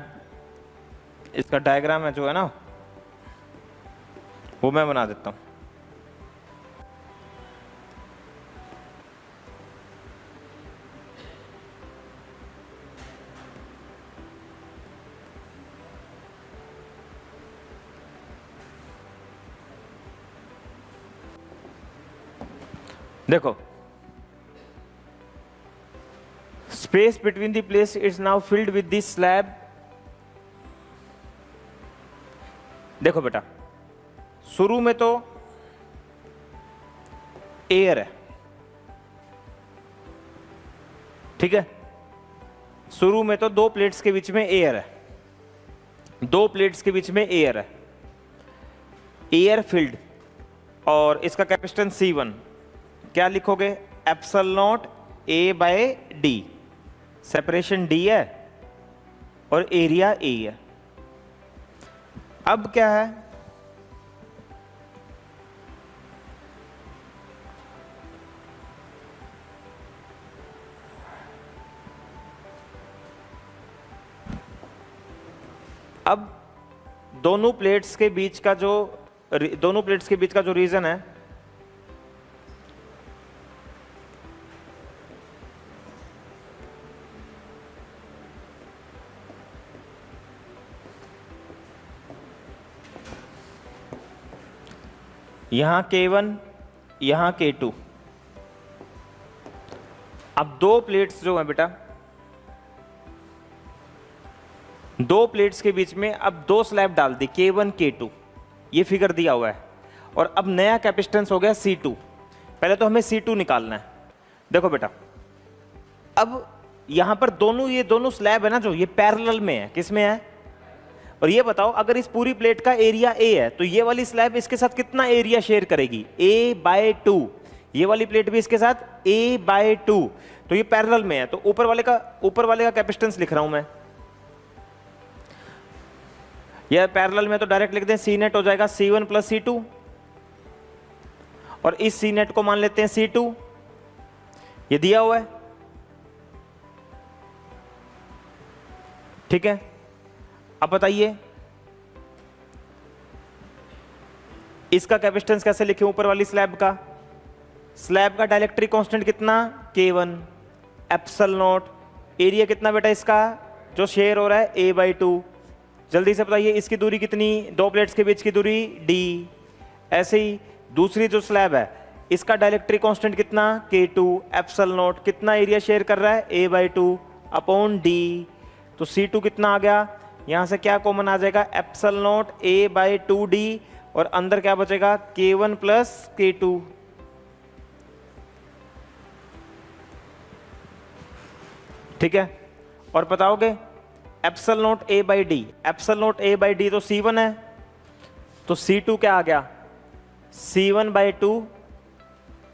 इसका डायग्राम है जो है ना, वो मैं बना देता हूं। देखो, space between the plates is now filled with this slab। देखो बेटा, शुरू में तो एयर है, ठीक है। शुरू में तो दो प्लेट्स के बीच में एयर है, दो प्लेट्स के बीच में एयर है, एयर फिल्ड। और इसका कैपेसिटेंस C1 क्या लिखोगे? Epsilon A/D। सेपरेशन D है और एरिया A है। अब क्या है, अब दोनों प्लेट्स के बीच का जो रीजन है, यहां K1 यहां K2। अब दो प्लेट्स जो है बेटा, दो प्लेट्स के बीच में अब दो स्लैब डाल दी K1 K2, ये फिगर दिया हुआ है। और अब नया कैपेसिटेंस हो गया C2। पहले तो हमें C2 निकालना है। देखो बेटा, अब यहां पर ये दोनों स्लैब है ना, जो ये पैरेलल में है, किस में है? और ये बताओ, अगर इस पूरी प्लेट का एरिया A है तो ये वाली स्लैब इसके साथ कितना एरिया शेयर करेगी? A/2। ये वाली प्लेट भी इसके साथ A/2, तो ये पैरेलल में है। तो ऊपर वाले का कैपेसिटेंस लिख रहा हूं मैं। यह पैरेलल में तो डायरेक्ट लिख दें, C नेट हो जाएगा C1 + C2, और इस C नेट को मान लेते हैं C2, ये दिया हुआ है, ठीक है। अब बताइए इसका कैपेसिटेंस कैसे लिखें? ऊपर वाली स्लैब का डाइलेक्ट्रिक कांस्टेंट कितना? K1 ε0। एरिया कितना बेटा इसका जो शेयर हो रहा है? A/2। जल्दी से बताइए इसकी दूरी कितनी? दो प्लेट्स के बीच की दूरी D। ऐसे ही दूसरी जो स्लैब है इसका डाइलेक्ट्रिक कांस्टेंट कितना? K2 ε0। कितना एरिया शेयर कर रहा है? A/2/D। तो C2 कितना आ गया? यहां से क्या कॉमन आ जाएगा? ε0 A/2D, और अंदर क्या बचेगा? K1 + K2। ठीक है, और बताओगे ε0 A/D, ε0 A/D तो C1 है, तो C2 क्या आ गया? C1/2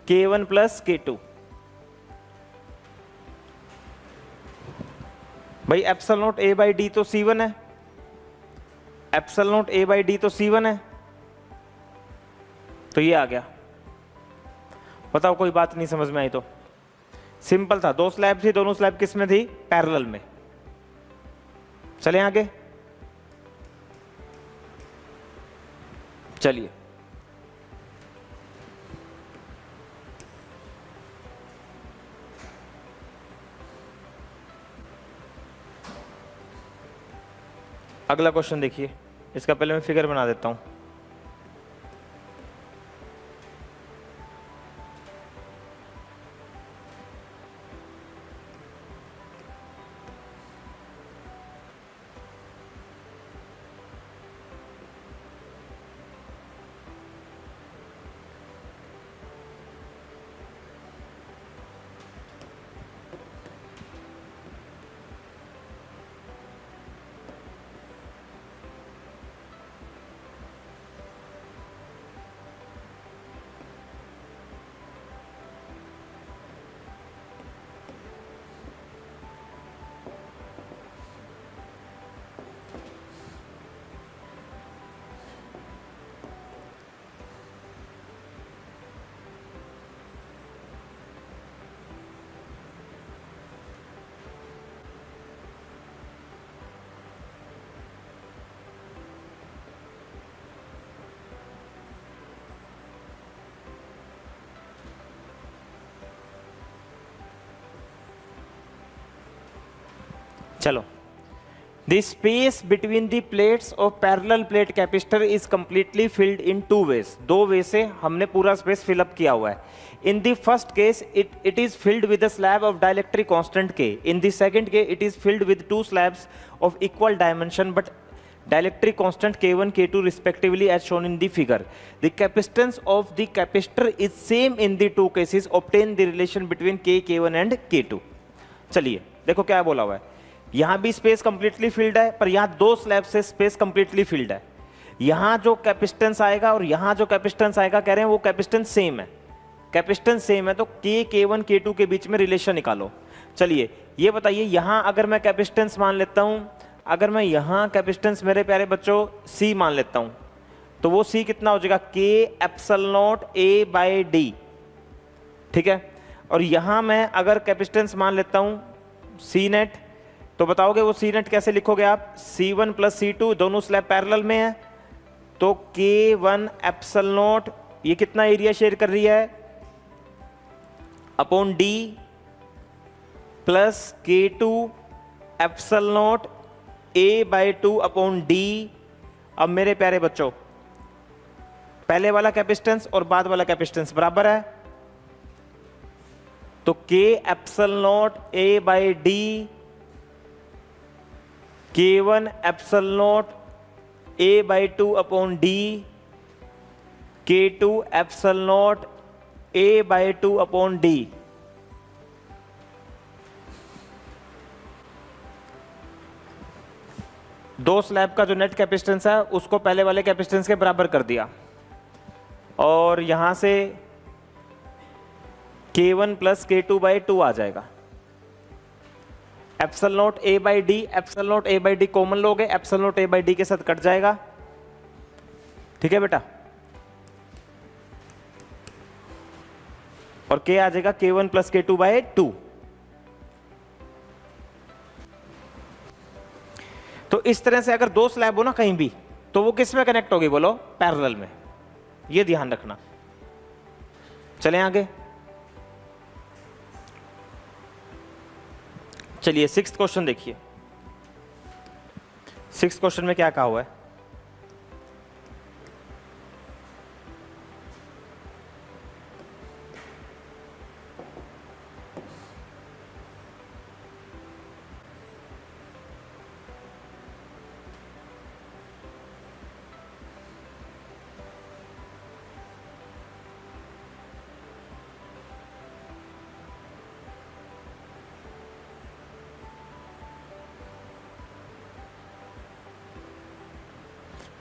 K1 + K2। भाई ε0 A/D तो C1 है, ε0 A/D तो C1 है, तो ये आ गया। बताओ कोई बात नहीं समझ में आई तो? सिंपल था, दो स्लैब थी, दोनों स्लैब किस में थी? पैरेलल में। चले आगे, चलिए अगला क्वेश्चन देखिए। इसका पहले मैं फिगर बना देता हूं। चलो, the space between the plates of parallel plate capacitor is completely filled in two ways। दो वे से हमने पूरा स्पेस फिलअप किया हुआ है। In the first case it is filled with a slab of dielectric constant K। In the second case it is filled with two slabs of equal dimension but dielectric constant K1 K2 respectively as shown in the figure। The capacitance of the capacitor is same in the two cases। Obtain the relation between K K1 and K2। चलिए देखो क्या बोला हुआ है। यहां भी स्पेस कंप्लीटली फिल्ड है, पर यहां दो स्लैब से स्पेस कंप्लीटली फिल्ड है। यहां जो कैपेसिटेंस आएगा और यहां जो कैपेसिटेंस आएगा, कह रहे हैं वो कैपेसिटेंस सेम है। कैपेसिटेंस सेम है तो K K1 K2 के बीच में रिलेशन निकालो। चलिए ये बताइए, यहां अगर मैं कैपेसिटेंस मान लेता हूं, अगर मैं यहां कैपेसिटेंस मेरे प्यारे बच्चों C मान लेता हूं, तो वो C कितना हो जाएगा? K ε0 A/D। ठीक है, और यहां मैं अगर कैपेसिटेंस मान लेता हूं C नेट, तो बताओगे वो सी नेट कैसे लिखोगे आप? C1 प्लस C2 दोनों स्लैब पैरेलल में है, तो K1 एप्सल नोट, ये कितना एरिया शेयर कर रही है? Upon D plus K2 epsilon naught A/2 upon D। अब मेरे प्यारे बच्चों, पहले वाला कैपेसिटेंस और बाद वाला कैपेसिटेंस बराबर है, तो K epsilon naught A/D K1 epsilon naught A/2 upon D K2 epsilon naught A/2 upon D। दो स्लैब का जो नेट कैपेसिटेंस है उसको पहले वाले कैपेसिटेंस के बराबर कर दिया, और यहां से K1 प्लस K2/2 आ जाएगा। Epsilon naught A/D, epsilon naught A/D common लोगे, एप्सल नोट A/D के साथ कट जाएगा। ठीक है बेटा, और K आ जाएगा K1 प्लस K2/2। तो इस तरह से अगर दो स्लैब हो ना कहीं भी, तो वो किस में कनेक्ट होगी बोलो? पैरेलल में। ये ध्यान रखना। चलें आगे, चलिए 6th क्वेश्चन देखिए। 6th क्वेश्चन में क्या कहा हुआ है?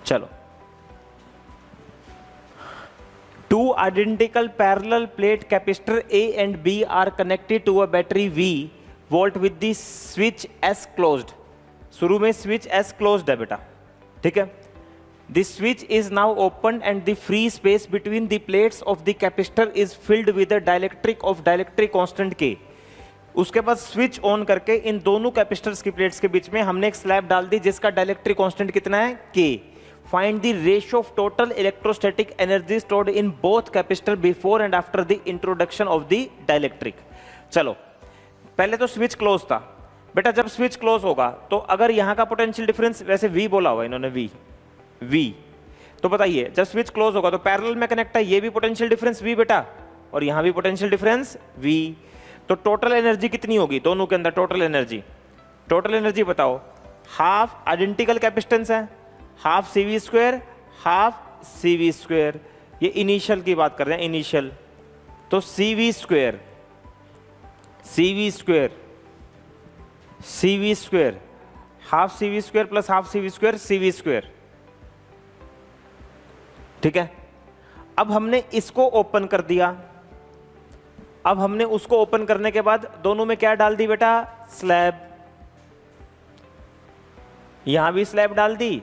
चलो, two identical parallel plate capacitor A and B are connected to a battery V volt with the switch S closed। शुरू में switch S closed है बेटा, ठीक है। The switch is now open and the free space between the plates of the capacitor is filled with a dielectric of dielectric constant K। उसके बाद स्विच ऑन करके इन दोनों कैपेसिटर्स की प्लेट्स के बीच में हमने एक स्लैब डाल दी जिसका डाइलेक्ट्रिक कांस्टेंट कितना है? K। Find the ratio of total electrostatic energy stored in both capacitor before and after the introduction of the dielectric. चलो, पहले तो स्विच क्लोज था बेटा। जब स्विच क्लोज होगा तो अगर यहां का पोटेंशियल डिफरेंस, वैसे V बोला हुआ इन्होंने, V, तो बताइए जब स्विच क्लोज होगा तो पैरेलल में कनेक्ट है, ये भी पोटेंशियल डिफरेंस V बेटा, और यहां भी पोटेंशियल डिफरेंस V। तो टोटल एनर्जी कितनी होगी दोनों के अंदर? टोटल एनर्जी बताओ। हाफ आइडेंटिकल कैपेसिटेंस है, हाफ CV², हाफ CV²। ये इनिशियल की बात कर रहे हैं, इनिशियल। तो CV², half CV² plus half CV², ठीक है। अब हमने इसको ओपन कर दिया। अब हमने उसको ओपन करने के बाद दोनों में क्या डाल दी बेटा? स्लैब। यहां भी स्लैब डाल दी,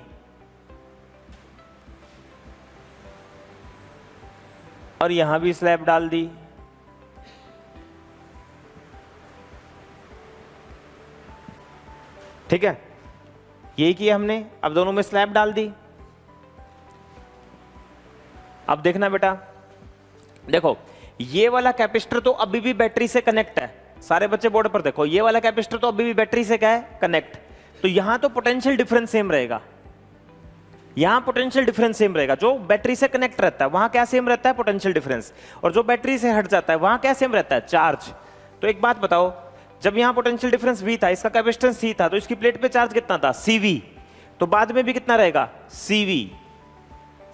और यहां भी स्लैब डाल दी। ठीक है, यही किया हमने। अब दोनों में स्लैब डाल दी। अब देखना बेटा, देखो ये वाला कैपेसिटर तो अभी भी बैटरी से कनेक्ट है। सारे बच्चे बोर्ड पर देखो, ये वाला कैपेसिटर तो अभी भी बैटरी से क्या है? कनेक्ट। तो यहां तो पोटेंशियल डिफरेंस सेम रहेगा, यहां पोटेंशियल डिफरेंस सेम रहेगा। जो बैटरी से कनेक्ट रहता है वहां क्या सेम रहता है? Potential difference. और जो बैटरी से हट जाता है वहां क्या सेम रहता है? चार्ज। तो एक बात बताओ, जब यहां पोटेंशियल डिफरेंस V था, इसका कैपेसिटेंस C था, तो इसकी प्लेट पे चार्ज कितना था? CV। तो बाद में भी कितना रहेगा?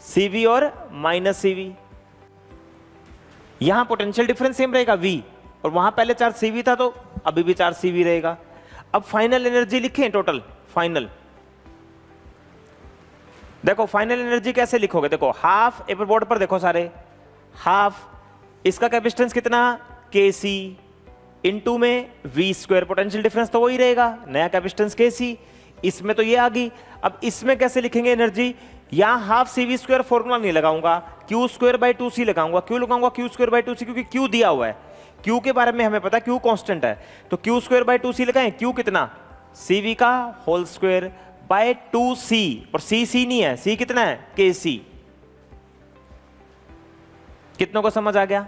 CV और माइनस CV। यहां पोटेंशियल डिफरेंस सेम रहेगा V, और वहां पहले चार्ज CV था, तो अभी भी चार्ज CV रहेगा। अब फाइनल एनर्जी लिखें, टोटल फाइनल। देखो फाइनल एनर्जी कैसे लिखोगे? देखो हाफ, एक बोर्ड पर देखो सारे, हाफ इसका कैपेसिटेंस कितना? KC इनटू में V²। पोटेंशियल डिफरेंस तो वही रहेगा, नया कैपेसिटेंस KC। इसमें तो ये आ गई। अब इसमें कैसे लिखेंगे एनर्जी? यहां हाफ CV² फॉर्मूला नहीं लगाऊंगा, Q²/2C लगाऊंगा। क्यों लगाऊंगा Q²/2C? क्योंकि Q दिया हुआ है। Q के बारे में हमें पता है, Q कांस्टेंट है, तो Q²/2C लगाएं। Q कितना? CV का होल स्क्वायर बाय 2C, और C नहीं है, C कितना है, KC। कितनों को समझ आ गया?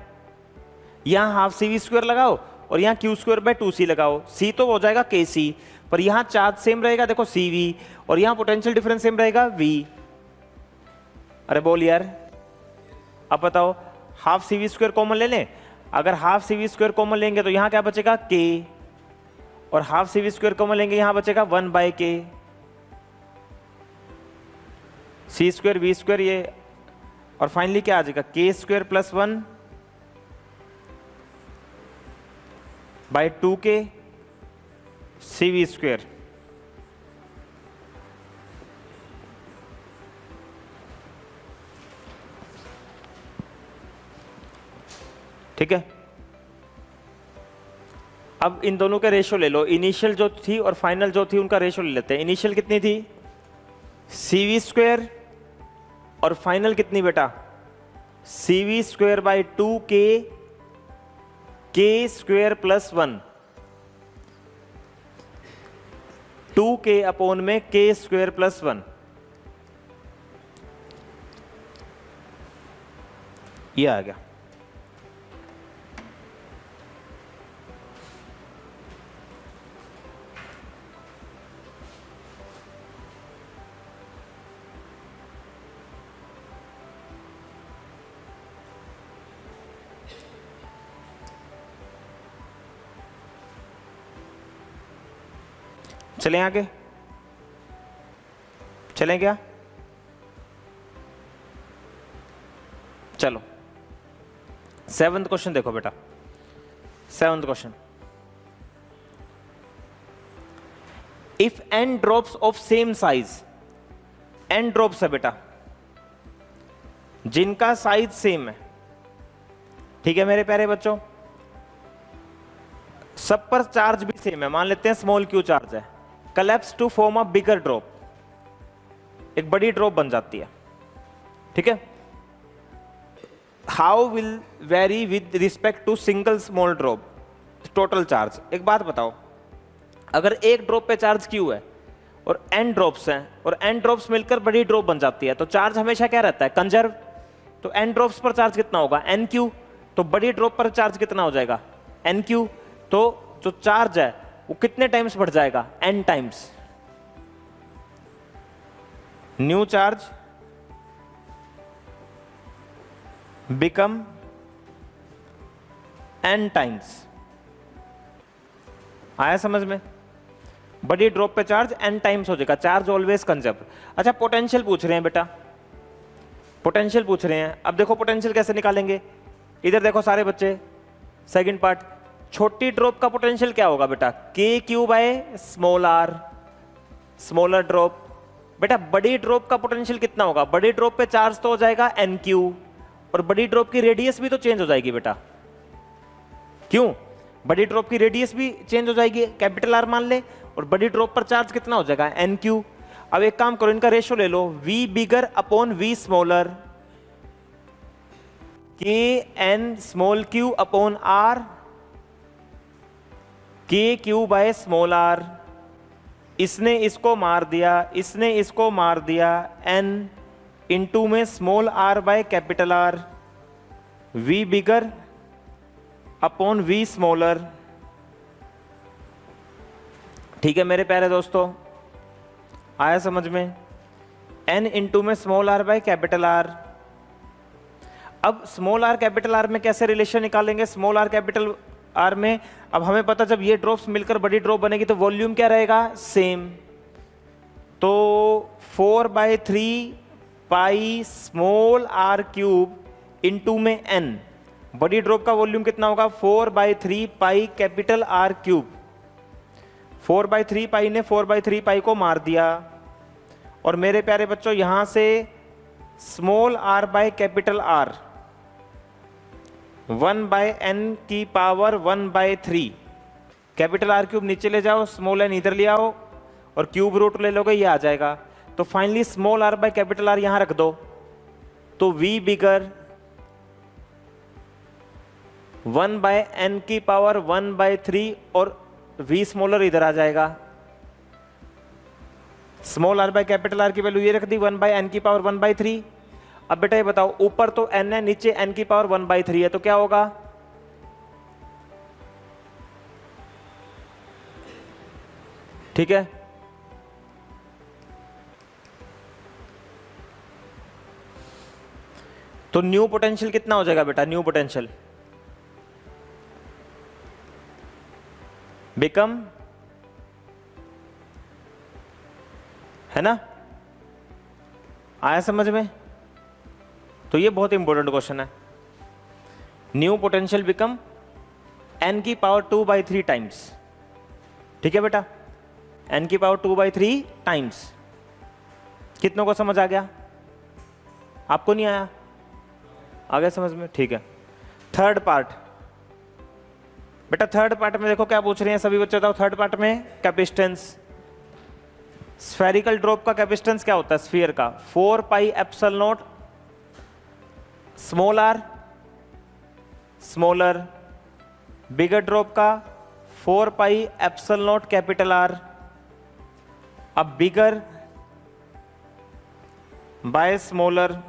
यहां हाफ CV स्क्वायर लगाओ और यहां Q स्क्वायर बाय 2C लगाओ, C तो हो जाएगा KC, पर यहां चार्ज सेम रहेगा, देखो CV, और यहां पोटेंशियल डिफरेंस सेम रहेगा V। अरे बोल यार, अब बताओ, हाफ CV स्क्वायर कॉमन ले लें? अगर हाफ CV स्क्वायर कॉमन लेंगे तो यहां क्या बचेगा, K, और हाफ CV स्क्वायर कॉमन लेंगे यहां बचेगा 1/K, C square V square ये, और फाइनली क्या आ जाएगा, K square plus 1 by 2K CV square. ठीक है, अब इन दोनों के रेशियो ले लो, इनिशियल जो थी और फाइनल जो थी उनका रेशियो ले लेते हैं। इनिशियल कितनी थी, CV स्क्वायर, और फाइनल कितनी बेटा, CV square by 2K K square plus 1, 2K upon में K स्क्वायर प्लस 1, ये आ गया। चलें आगे, चलें क्या? चलो 7th क्वेश्चन देखो बेटा, 7th question, if n drops of same size, n drops है बेटा जिनका साइज सेम है, ठीक है मेरे प्यारे बच्चों, सब पर चार्ज भी सेम है, मान लेते हैं स्मॉल q चार्ज है, collapse to form a bigger drop, एक बड़ी ड्रॉप बन जाती है, ठीक है। How will vary with respect to single small drop total charge. एक बात बताओ, अगर एक ड्रॉप पे चार्ज q है और n ड्रॉप्स हैं और n ड्रॉप्स मिलकर बड़ी ड्रॉप बन जाती है, तो चार्ज हमेशा क्या रहता है, कंजर्व। तो n ड्रॉप्स पर चार्ज कितना होगा, nq, तो बड़ी ड्रॉप पर चार्ज कितना हो जाएगा, nq, तो जो चार्ज है वो कितने टाइम्स बढ़ जाएगा, n times, new charge become n times. आया समझ में? बड़ी ड्रॉप पे चार्ज n टाइम्स हो जाएगा, चार्ज ऑलवेज कंजर्व। अच्छा पोटेंशियल पूछ रहे हैं बेटा, पोटेंशियल पूछ रहे हैं। अब देखो पोटेंशियल कैसे निकालेंगे, इधर देखो सारे बच्चे, सेकंड पार्ट, छोटी ड्रॉप का पोटेंशियल क्या होगा बेटा, k Q by small are, smaller drop. बेटा बड़ी ड्रॉप का पोटेंशियल कितना होगा, बड़ी ड्रॉप पे चार्ज तो हो जाएगा एन क्यू, और बड़ी ड्रॉप की रेडियस भी तो चेंज हो जाएगी बेटा, क्यों, बड़ी ड्रॉप की रेडियस भी चेंज हो जाएगी, कैपिटल आर मान ले, और बड़ी ड्रॉप पर चार्ज कितना हो जाएगा, एन क्यू। अब एक काम करो, इनका रेशियो ले लो, V bigger upon V smaller, K N small Q upon R, K Q by small R. इसने इसको मार दिया, इसने इसको मार दिया, एन इंटू में small are by capital R, V bigger upon V smaller. ठीक है मेरे प्यारे दोस्तों, आया समझ में, एन इंटू में small are by capital R. अब स्मॉल आर कैपिटल आर में कैसे रिलेशन निकालेंगे, स्मॉल आर कैपिटल आर में, अब हमें पता जब ये ड्रॉप्स मिलकर बड़ी ड्रॉप बनेगी तो वॉल्यूम क्या रहेगा, सेम। तो 4/3 pi small r cube into में एन, बड़ी ड्रॉप का वॉल्यूम कितना होगा, 4/3 pi capital r cube. 4/3 pi ने 4/3 पाई को मार दिया, और मेरे प्यारे बच्चों यहां से small are by capital r 1/n की पावर 1/3, कैपिटल आर क्यूब नीचे ले जाओ, स्मॉल एन इधर ले आओ, और क्यूब रूट ले लोगे, ये आ जाएगा। तो finally small are by capital r यहां रख दो, तो v बिगर 1/n की पावर 1/3 और v स्मॉलर इधर आ जाएगा, small are by capital r की वैल्यू ये रख दी 1/n⁻⁴। अब बेटा ये बताओ, ऊपर तो n है, नीचे n⁻⁴ है, तो क्या होगा? ठीक है, तो न्यू पोटेंशियल कितना हो जाएगा बेटा? न्यू पोटेंशियल बिकम, है ना, आया समझ में? तो ये बहुत इंपॉर्टेंट क्वेश्चन है। New potential become n⁻2/3 times. ठीक है बेटा, n⁻2/3 टाइम्स। कितनों को समझ आ गया? आपको नहीं आया? आ गया समझ में? ठीक है। थर्ड पार्ट बेटा, थर्ड पार्ट में देखो क्या पूछ रहे हैं सभी बच्चे, बताओ। थर्ड पार्ट में कैपेसिटेंस, स्फेरिकल ड्रॉप का कैपेसिटेंस क्या होता है स्फीयर का? 4πε0 small are smaller, bigger drop का 4πε0 कैपिटल आर। अब bigger by smaller,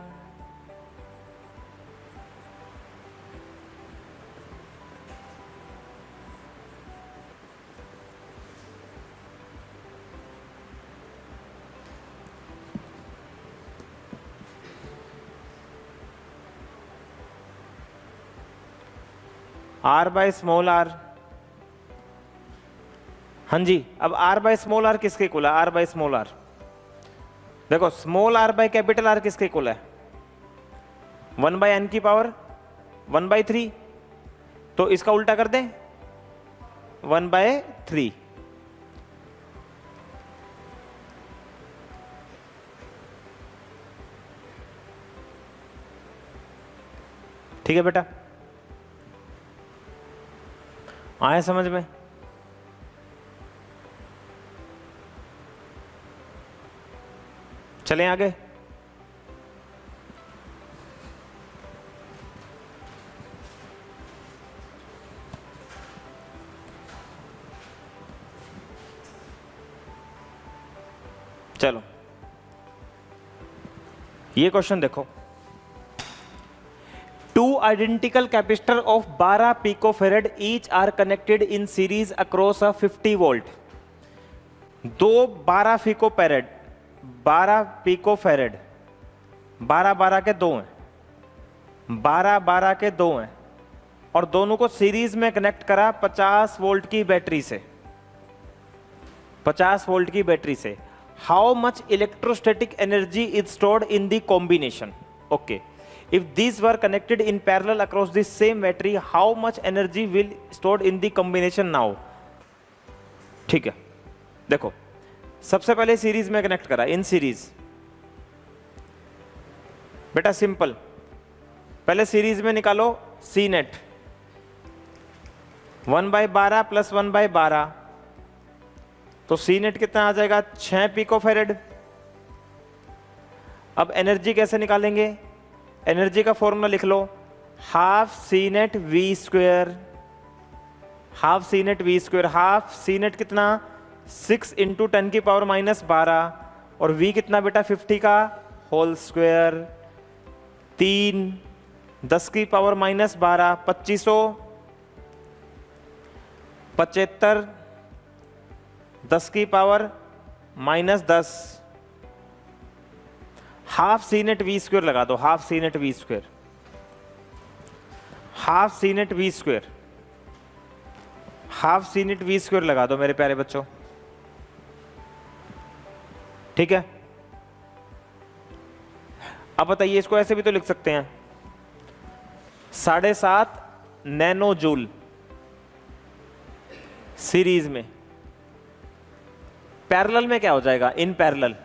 R by small R. हाँ जी, अब आर बाय स्मॉल आर किसके इक्वल है? आर बाय स्मॉल आर, देखो small are by capital R किसके इक्वल है? 1/n⁻⁴ तो इसका उल्टा कर दें, 1/3। ठीक है बेटा, आया समझ में? चलें आगे। चलो ये क्वेश्चन देखो, two identical capacitor of 12 picofarad each are connected in series across a 50 volt. दो 12 पिकोफेरेड, 12 पिकोफेरेड, 12 के दो हैं, 12 के दो हैं, और दोनों को सीरीज में कनेक्ट करा 50 वोल्ट की बैटरी से, 50 वोल्ट की बैटरी से। How much electrostatic energy is stored in the combination? Okay, if these were connected in parallel across the same battery, how much energy will stored in the combination now? ठीक है, देखो सबसे पहले सीरीज में कनेक्ट करा, इन सीरीज। बेटा सिंपल, पहले सीरीज में निकालो सी नेट, 1/12 प्लस 1/12, तो सी नेट कितना आ जाएगा? 6 पिकोफेरेड। अब एनर्जी कैसे निकालेंगे? एनर्जी का फॉर्मूला लिख लो, half C net we square, half C net we square. Half C net कितना? 6 × 10⁻⁻12, और वी कितना बेटा? 50 का whole square, 3 10⁻⁻12, 2575 10⁻−10। Half C net we square लगा दो, half C net we square, half C net we square, half C net we square लगा दो मेरे प्यारे बच्चों। ठीक है, अब बताइए, इसको ऐसे भी तो लिख सकते हैं, 7.5 नैनो जूल सीरीज में। पैरेलल में क्या हो जाएगा? इन पैरेलल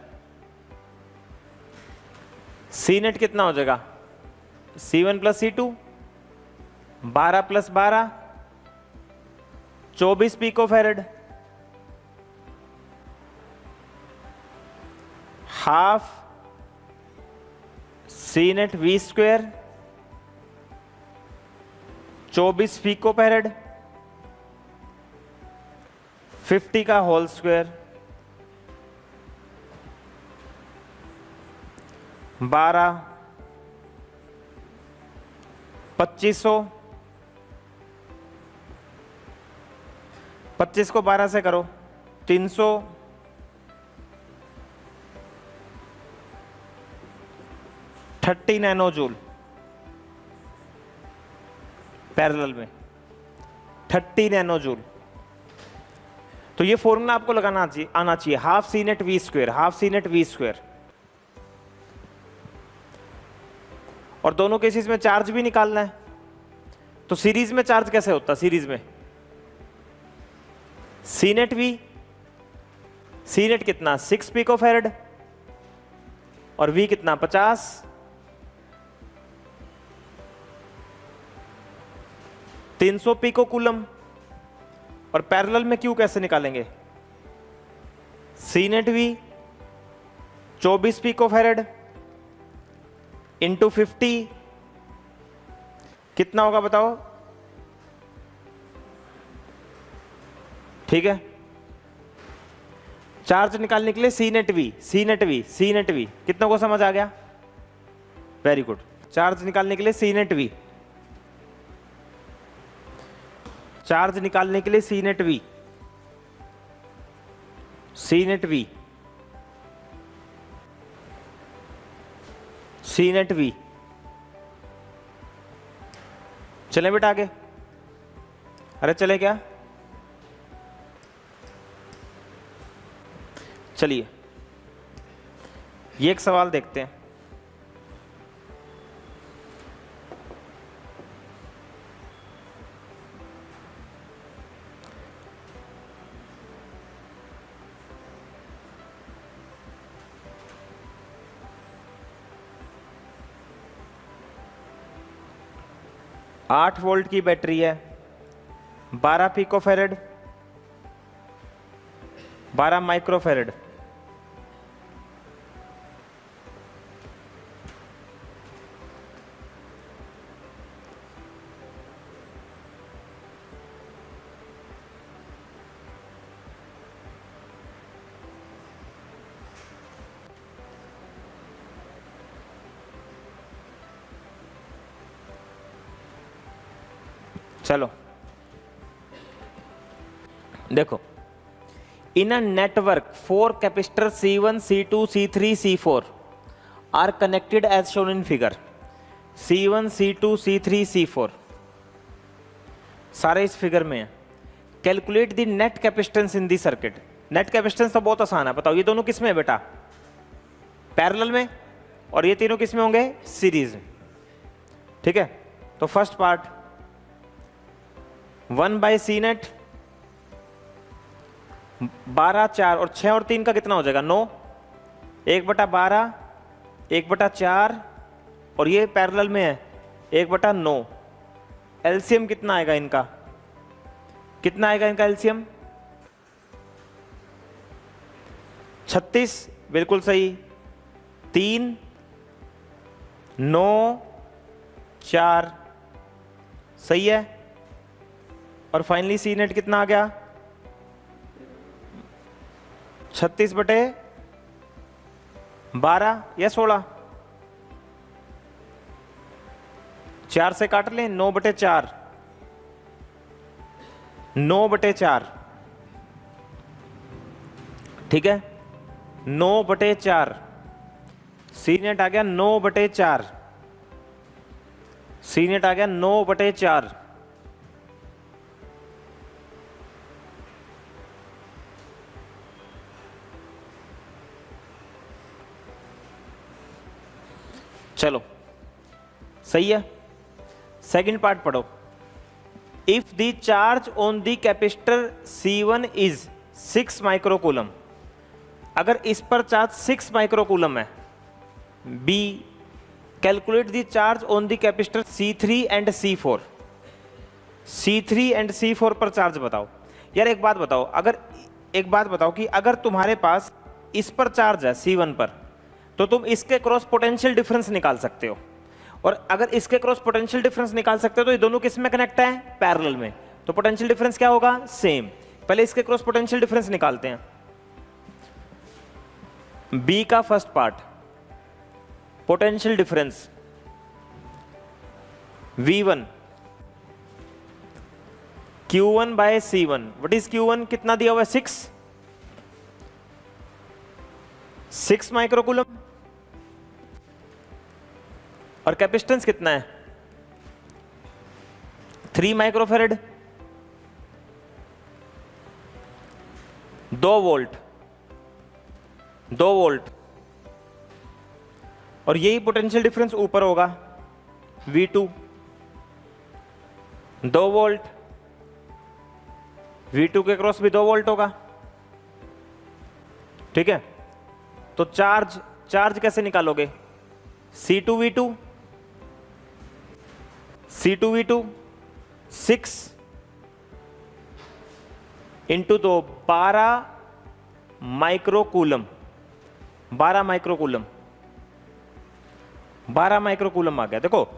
सी नेट कितना हो जाएगा? C1 + C2, 12 + 12, 24 picofarad. Half C net we square, 24 picofarad, 50 का होल स्क्वेयर। 12, 2500, 25 को 12 से करो 300, 30 नैनो जूल पैरेलल में, 30 नैनो जूल। तो ये फॉर्मूला आपको लगाना आना चाहिए, हाफ सी नेट वी स्क्वायर, हाफ सी नेट वी स्क्वायर। और दोनों केसेस में चार्ज भी निकालना है। तो सीरीज में चार्ज कैसे होता है? सीरीज में C net V, C net कितना 6 पिको फैरेड और वी कितना 50, 300 पिको कूलम। और पैरेलल में क्यू कैसे निकालेंगे? C net V 24 pico farad into 50 कितना होगा बताओ? ठीक है, चार्ज निकालने के लिए C net V, C net V, C net V कितनों को समझ आ गया? Very good. चार्ज निकालने के लिए सी नेट वी, चार्ज निकालने के लिए C net V, C net V, C net V. चले बेटा आगे। अरे चले क्या? चलिए ये एक सवाल देखते हैं। आठ वोल्ट की बैटरी है, 12 पिको फैरेड, 12 माइक्रो फैरेड। चलो देखो, in a network 4 capacitor C1, C2, C3, C4 are connected as shown in figure. C1, C2, C3, C4 सारे इस फिगर में है। Calculate the net capacitance in the circuit. Net capacitance तो बहुत आसान है, बताओ ये दोनों किस में है बेटा? पैरेलल में। और ये तीनों किस में होंगे? सीरीज में। ठीक है, तो first part 1 by c net 12, 4 और 6 और 3 का कितना हो जाएगा? 9, 1/12, 1/4 और ये पैरेलल में है 1/9। एलसीएम कितना आएगा इनका? कितना आएगा इनका एलसीएम? 36, बिल्कुल सही। 3, 9, 4 सही है। और फाइनली सी नेट कितना आ गया? 36/12 या 16? 4 से काट लें, 9/4, 9/4 ठीक है, 9/4 सी नेट आ गया 9/4, सी नेट आ गया 9/4। चलो सही है। सेकंड पार्ट पढ़ो। If the charge on the capacitor C1 is 6 microcoulomb, अगर इस पर चार्ज 6 माइक्रोकूलम है। B, calculate the charge on the capacitor C3 and C4। C3 and C4 पर चार्ज बताओ। यार एक बात बताओ कि अगर तुम्हारे पास इस पर चार्ज है C1 पर, तो तुम इसके क्रॉस पोटेंशियल डिफरेंस निकाल सकते हो। और अगर इसके क्रॉस पोटेंशियल डिफरेंस निकाल सकते हो तो ये दोनों किस में कनेक्ट है? पैरेलल में। तो पोटेंशियल डिफरेंस क्या होगा? सेम। पहले इसके क्रॉस पोटेंशियल डिफरेंस निकालते हैं। बी का first part, potential difference V1 Q1 by C1, what is Q1? कितना दिया हुआ है? 6 माइक्रोकूलम। और कैपेसिटेंस कितना है? 3 माइक्रोफेरेड। 2 volt, 2 volt. और यही पोटेंशियल डिफरेंस ऊपर होगा V2, 2 वोल्ट। V2 के क्रॉस भी 2 वोल्ट होगा। ठीक है, तो चार्ज कैसे निकालोगे? C2V2 6 into 2 12 microcoulomb. 12 microcoulomb, 12 microcoulomb आ गया। देखो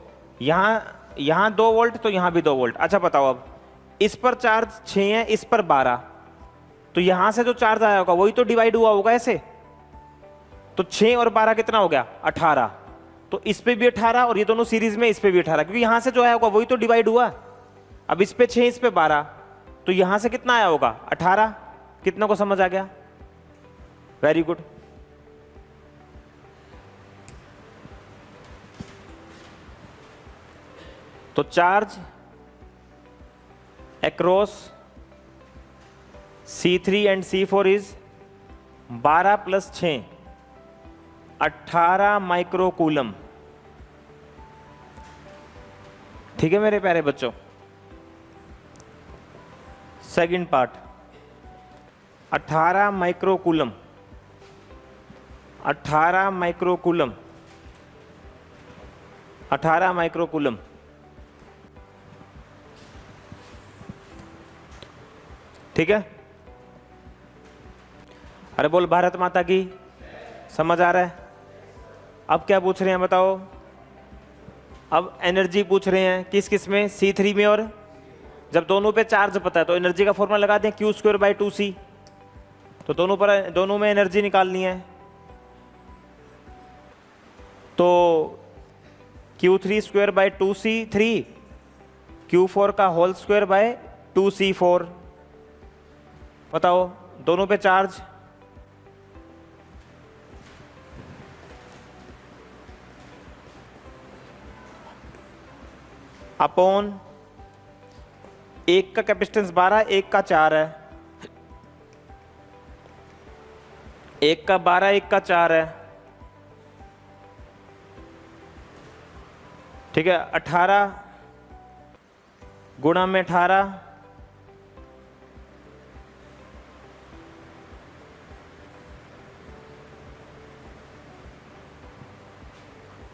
यहां 2 वोल्ट तो यहां भी 2 वोल्ट। अच्छा बताओ, अब इस पर चार्ज 6 है, इस पर 12, तो यहां से जो चार्ज आया होगा वही तो डिवाइड हुआ होगा ऐसे। तो 6 और 12 कितना हो गया? 18। तो इस पे भी 18 और ये दोनों सीरीज में, इस पे भी 18, क्योंकि यहां से जो आया होगा वही तो डिवाइड हुआ। अब इस पे 6, इस पे 12, तो यहां से कितना आया होगा? 18। कितना को समझ आ गया? Very good. तो charge across C3 and C4 is 12 plus 6 18 microcoulomb. ठीक है मेरे प्यारे बच्चों। Second part, 18 microcoulomb, 18 microcoulomb, 18 microcoulomb. ठीक है, अरे बोल भारत माता की। समझ आ रहा है? अब क्या पूछ रहे हैं बताओ? अब एनर्जी पूछ रहे हैं, किस किस में? C3 में। और जब दोनों पे चार्ज पता है तो एनर्जी का फॉर्मूला लगा दें, Q²/2C। तो दोनों में एनर्जी निकालनी है, तो Q3²/2C3, Q4 का होल स्क्वायर बाय 2C4। बताओ दोनों पे चार्ज। अपॉन एक का कैपेसिटेंस 12, एक का 4 है। एक का 12, एक का 4 है। ठीक है, 18 गुणा में 18,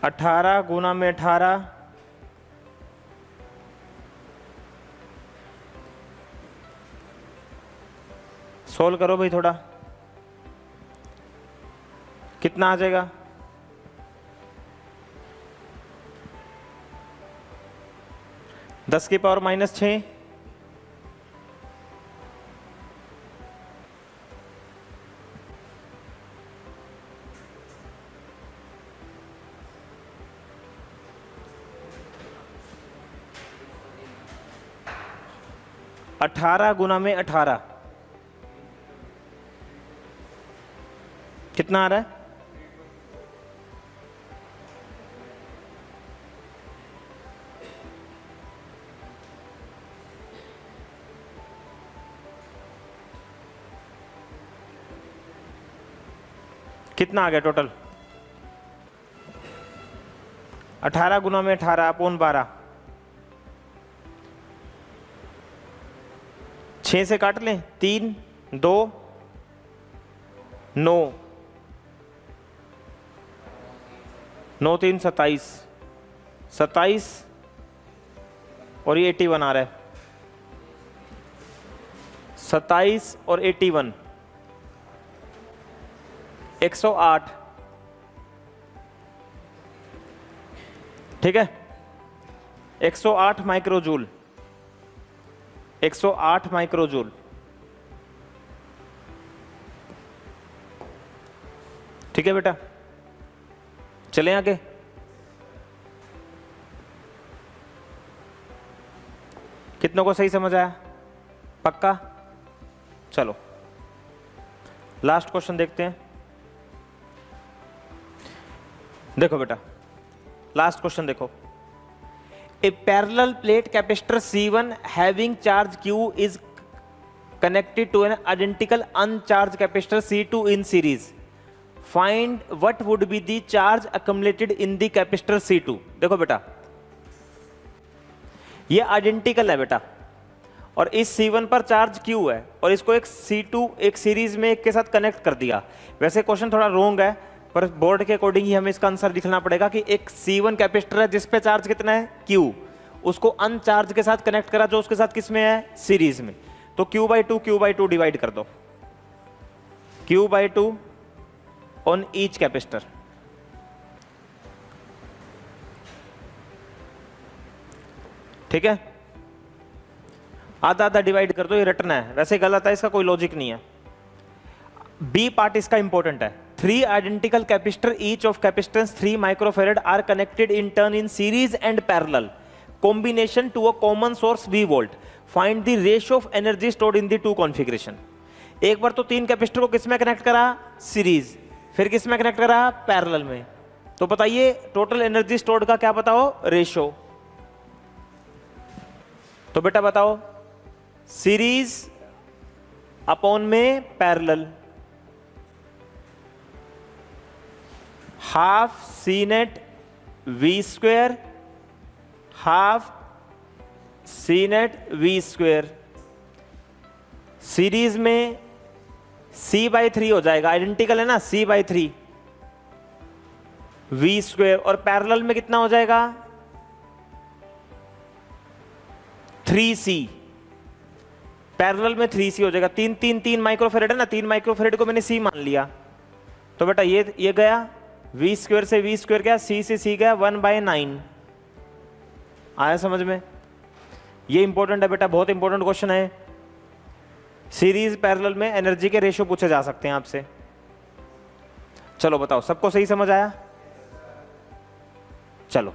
18 गुणा में 18, सोल्व करो भाई थोड़ा, कितना आ जाएगा? (10⁻⁻6) (18 गुना में 18) कितना आ रहा है? कितना आ गया टोटल? 18 गुना में 18 अपॉन 12, 6 से काट लें, 3 2 9 9 3 27, 27 और ये 81 आ रहा है। 27 और 81 108। ठीक है, 108 माइक्रोजूल, 108 माइक्रोजूल। ठीक है बेटा, चलें आगे। कितनों को सही समझ आया? पक्का? चलो लास्ट क्वेश्चन देखते हैं। देखो बेटा, लास्ट क्वेश्चन देखो। A parallel plate capacitor C1 having charge Q is connected to an identical uncharged capacitor C2 in series. Find what would be the charge accumulated in the capacitor C2. देखो बेटा, ये आइडेंटिकल है बेटा, और इस C1 पर चार्ज Q है, और इसको एक C2 एक सीरीज में एक के साथ कनेक्ट कर दिया। वैसे क्वेश्चन थोड़ा रॉन्ग है, पर बोर्ड के अकॉर्डिंग ही हमें इसका आंसर लिखना पड़ेगा कि एक C1 कैपेसिटर है जिस पे चार्ज कितना है Q, उसको अनचार्ज के साथ कनेक्ट करा जो उसके साथ किस में है? सीरीज में। तो Q/2 डिवाइड कर दो, Q/2 ऑन ईच कैपेसिटर। ठीक है, आधा आधा डिवाइड कर दो, ये रटना है, वैसे गलत है, इसका कोई लॉजिक नहीं है। बी पार्ट इसका इंपॉर्टेंट है। 3 identical capacitor each of capacitance 3 microfarad are connected in turn in series and parallel combination to a common source V volt. Find the ratio of energy stored in the two configuration. एक बार तो 3 कैपेसिटर को किस में कनेक्ट करा? सीरीज। फिर किस में कनेक्ट करा? पैरेलल में। तो बताइए टोटल एनर्जी स्टोर्ड का क्या बताओ? रेशो। तो बेटा बताओ, सीरीज अपॉन में parallel, half C net we square half C net we square. Series में C/3 हो जाएगा, आइडेंटिकल है ना, C/3 वी स्क्वेयर, और पैरेलल में कितना हो जाएगा? 3C। पैरेलल में 3C हो जाएगा। 3 माइक्रोफेरेड है ना, 3 माइक्रोफेरेड को मैंने C मान लिया, तो बेटा ये गया वी स्क्वेयर से वी स्क्वेयर गया, C से C गया 1/9। आया समझ में? ये इंपॉर्टेंट है बेटा, बहुत इंपॉर्टेंट क्वेश्चन है। सीरीज पैरेलल में एनर्जी के रेशियो पूछे जा सकते हैं आपसे। चलो बताओ, सबको सही समझ आया? चलो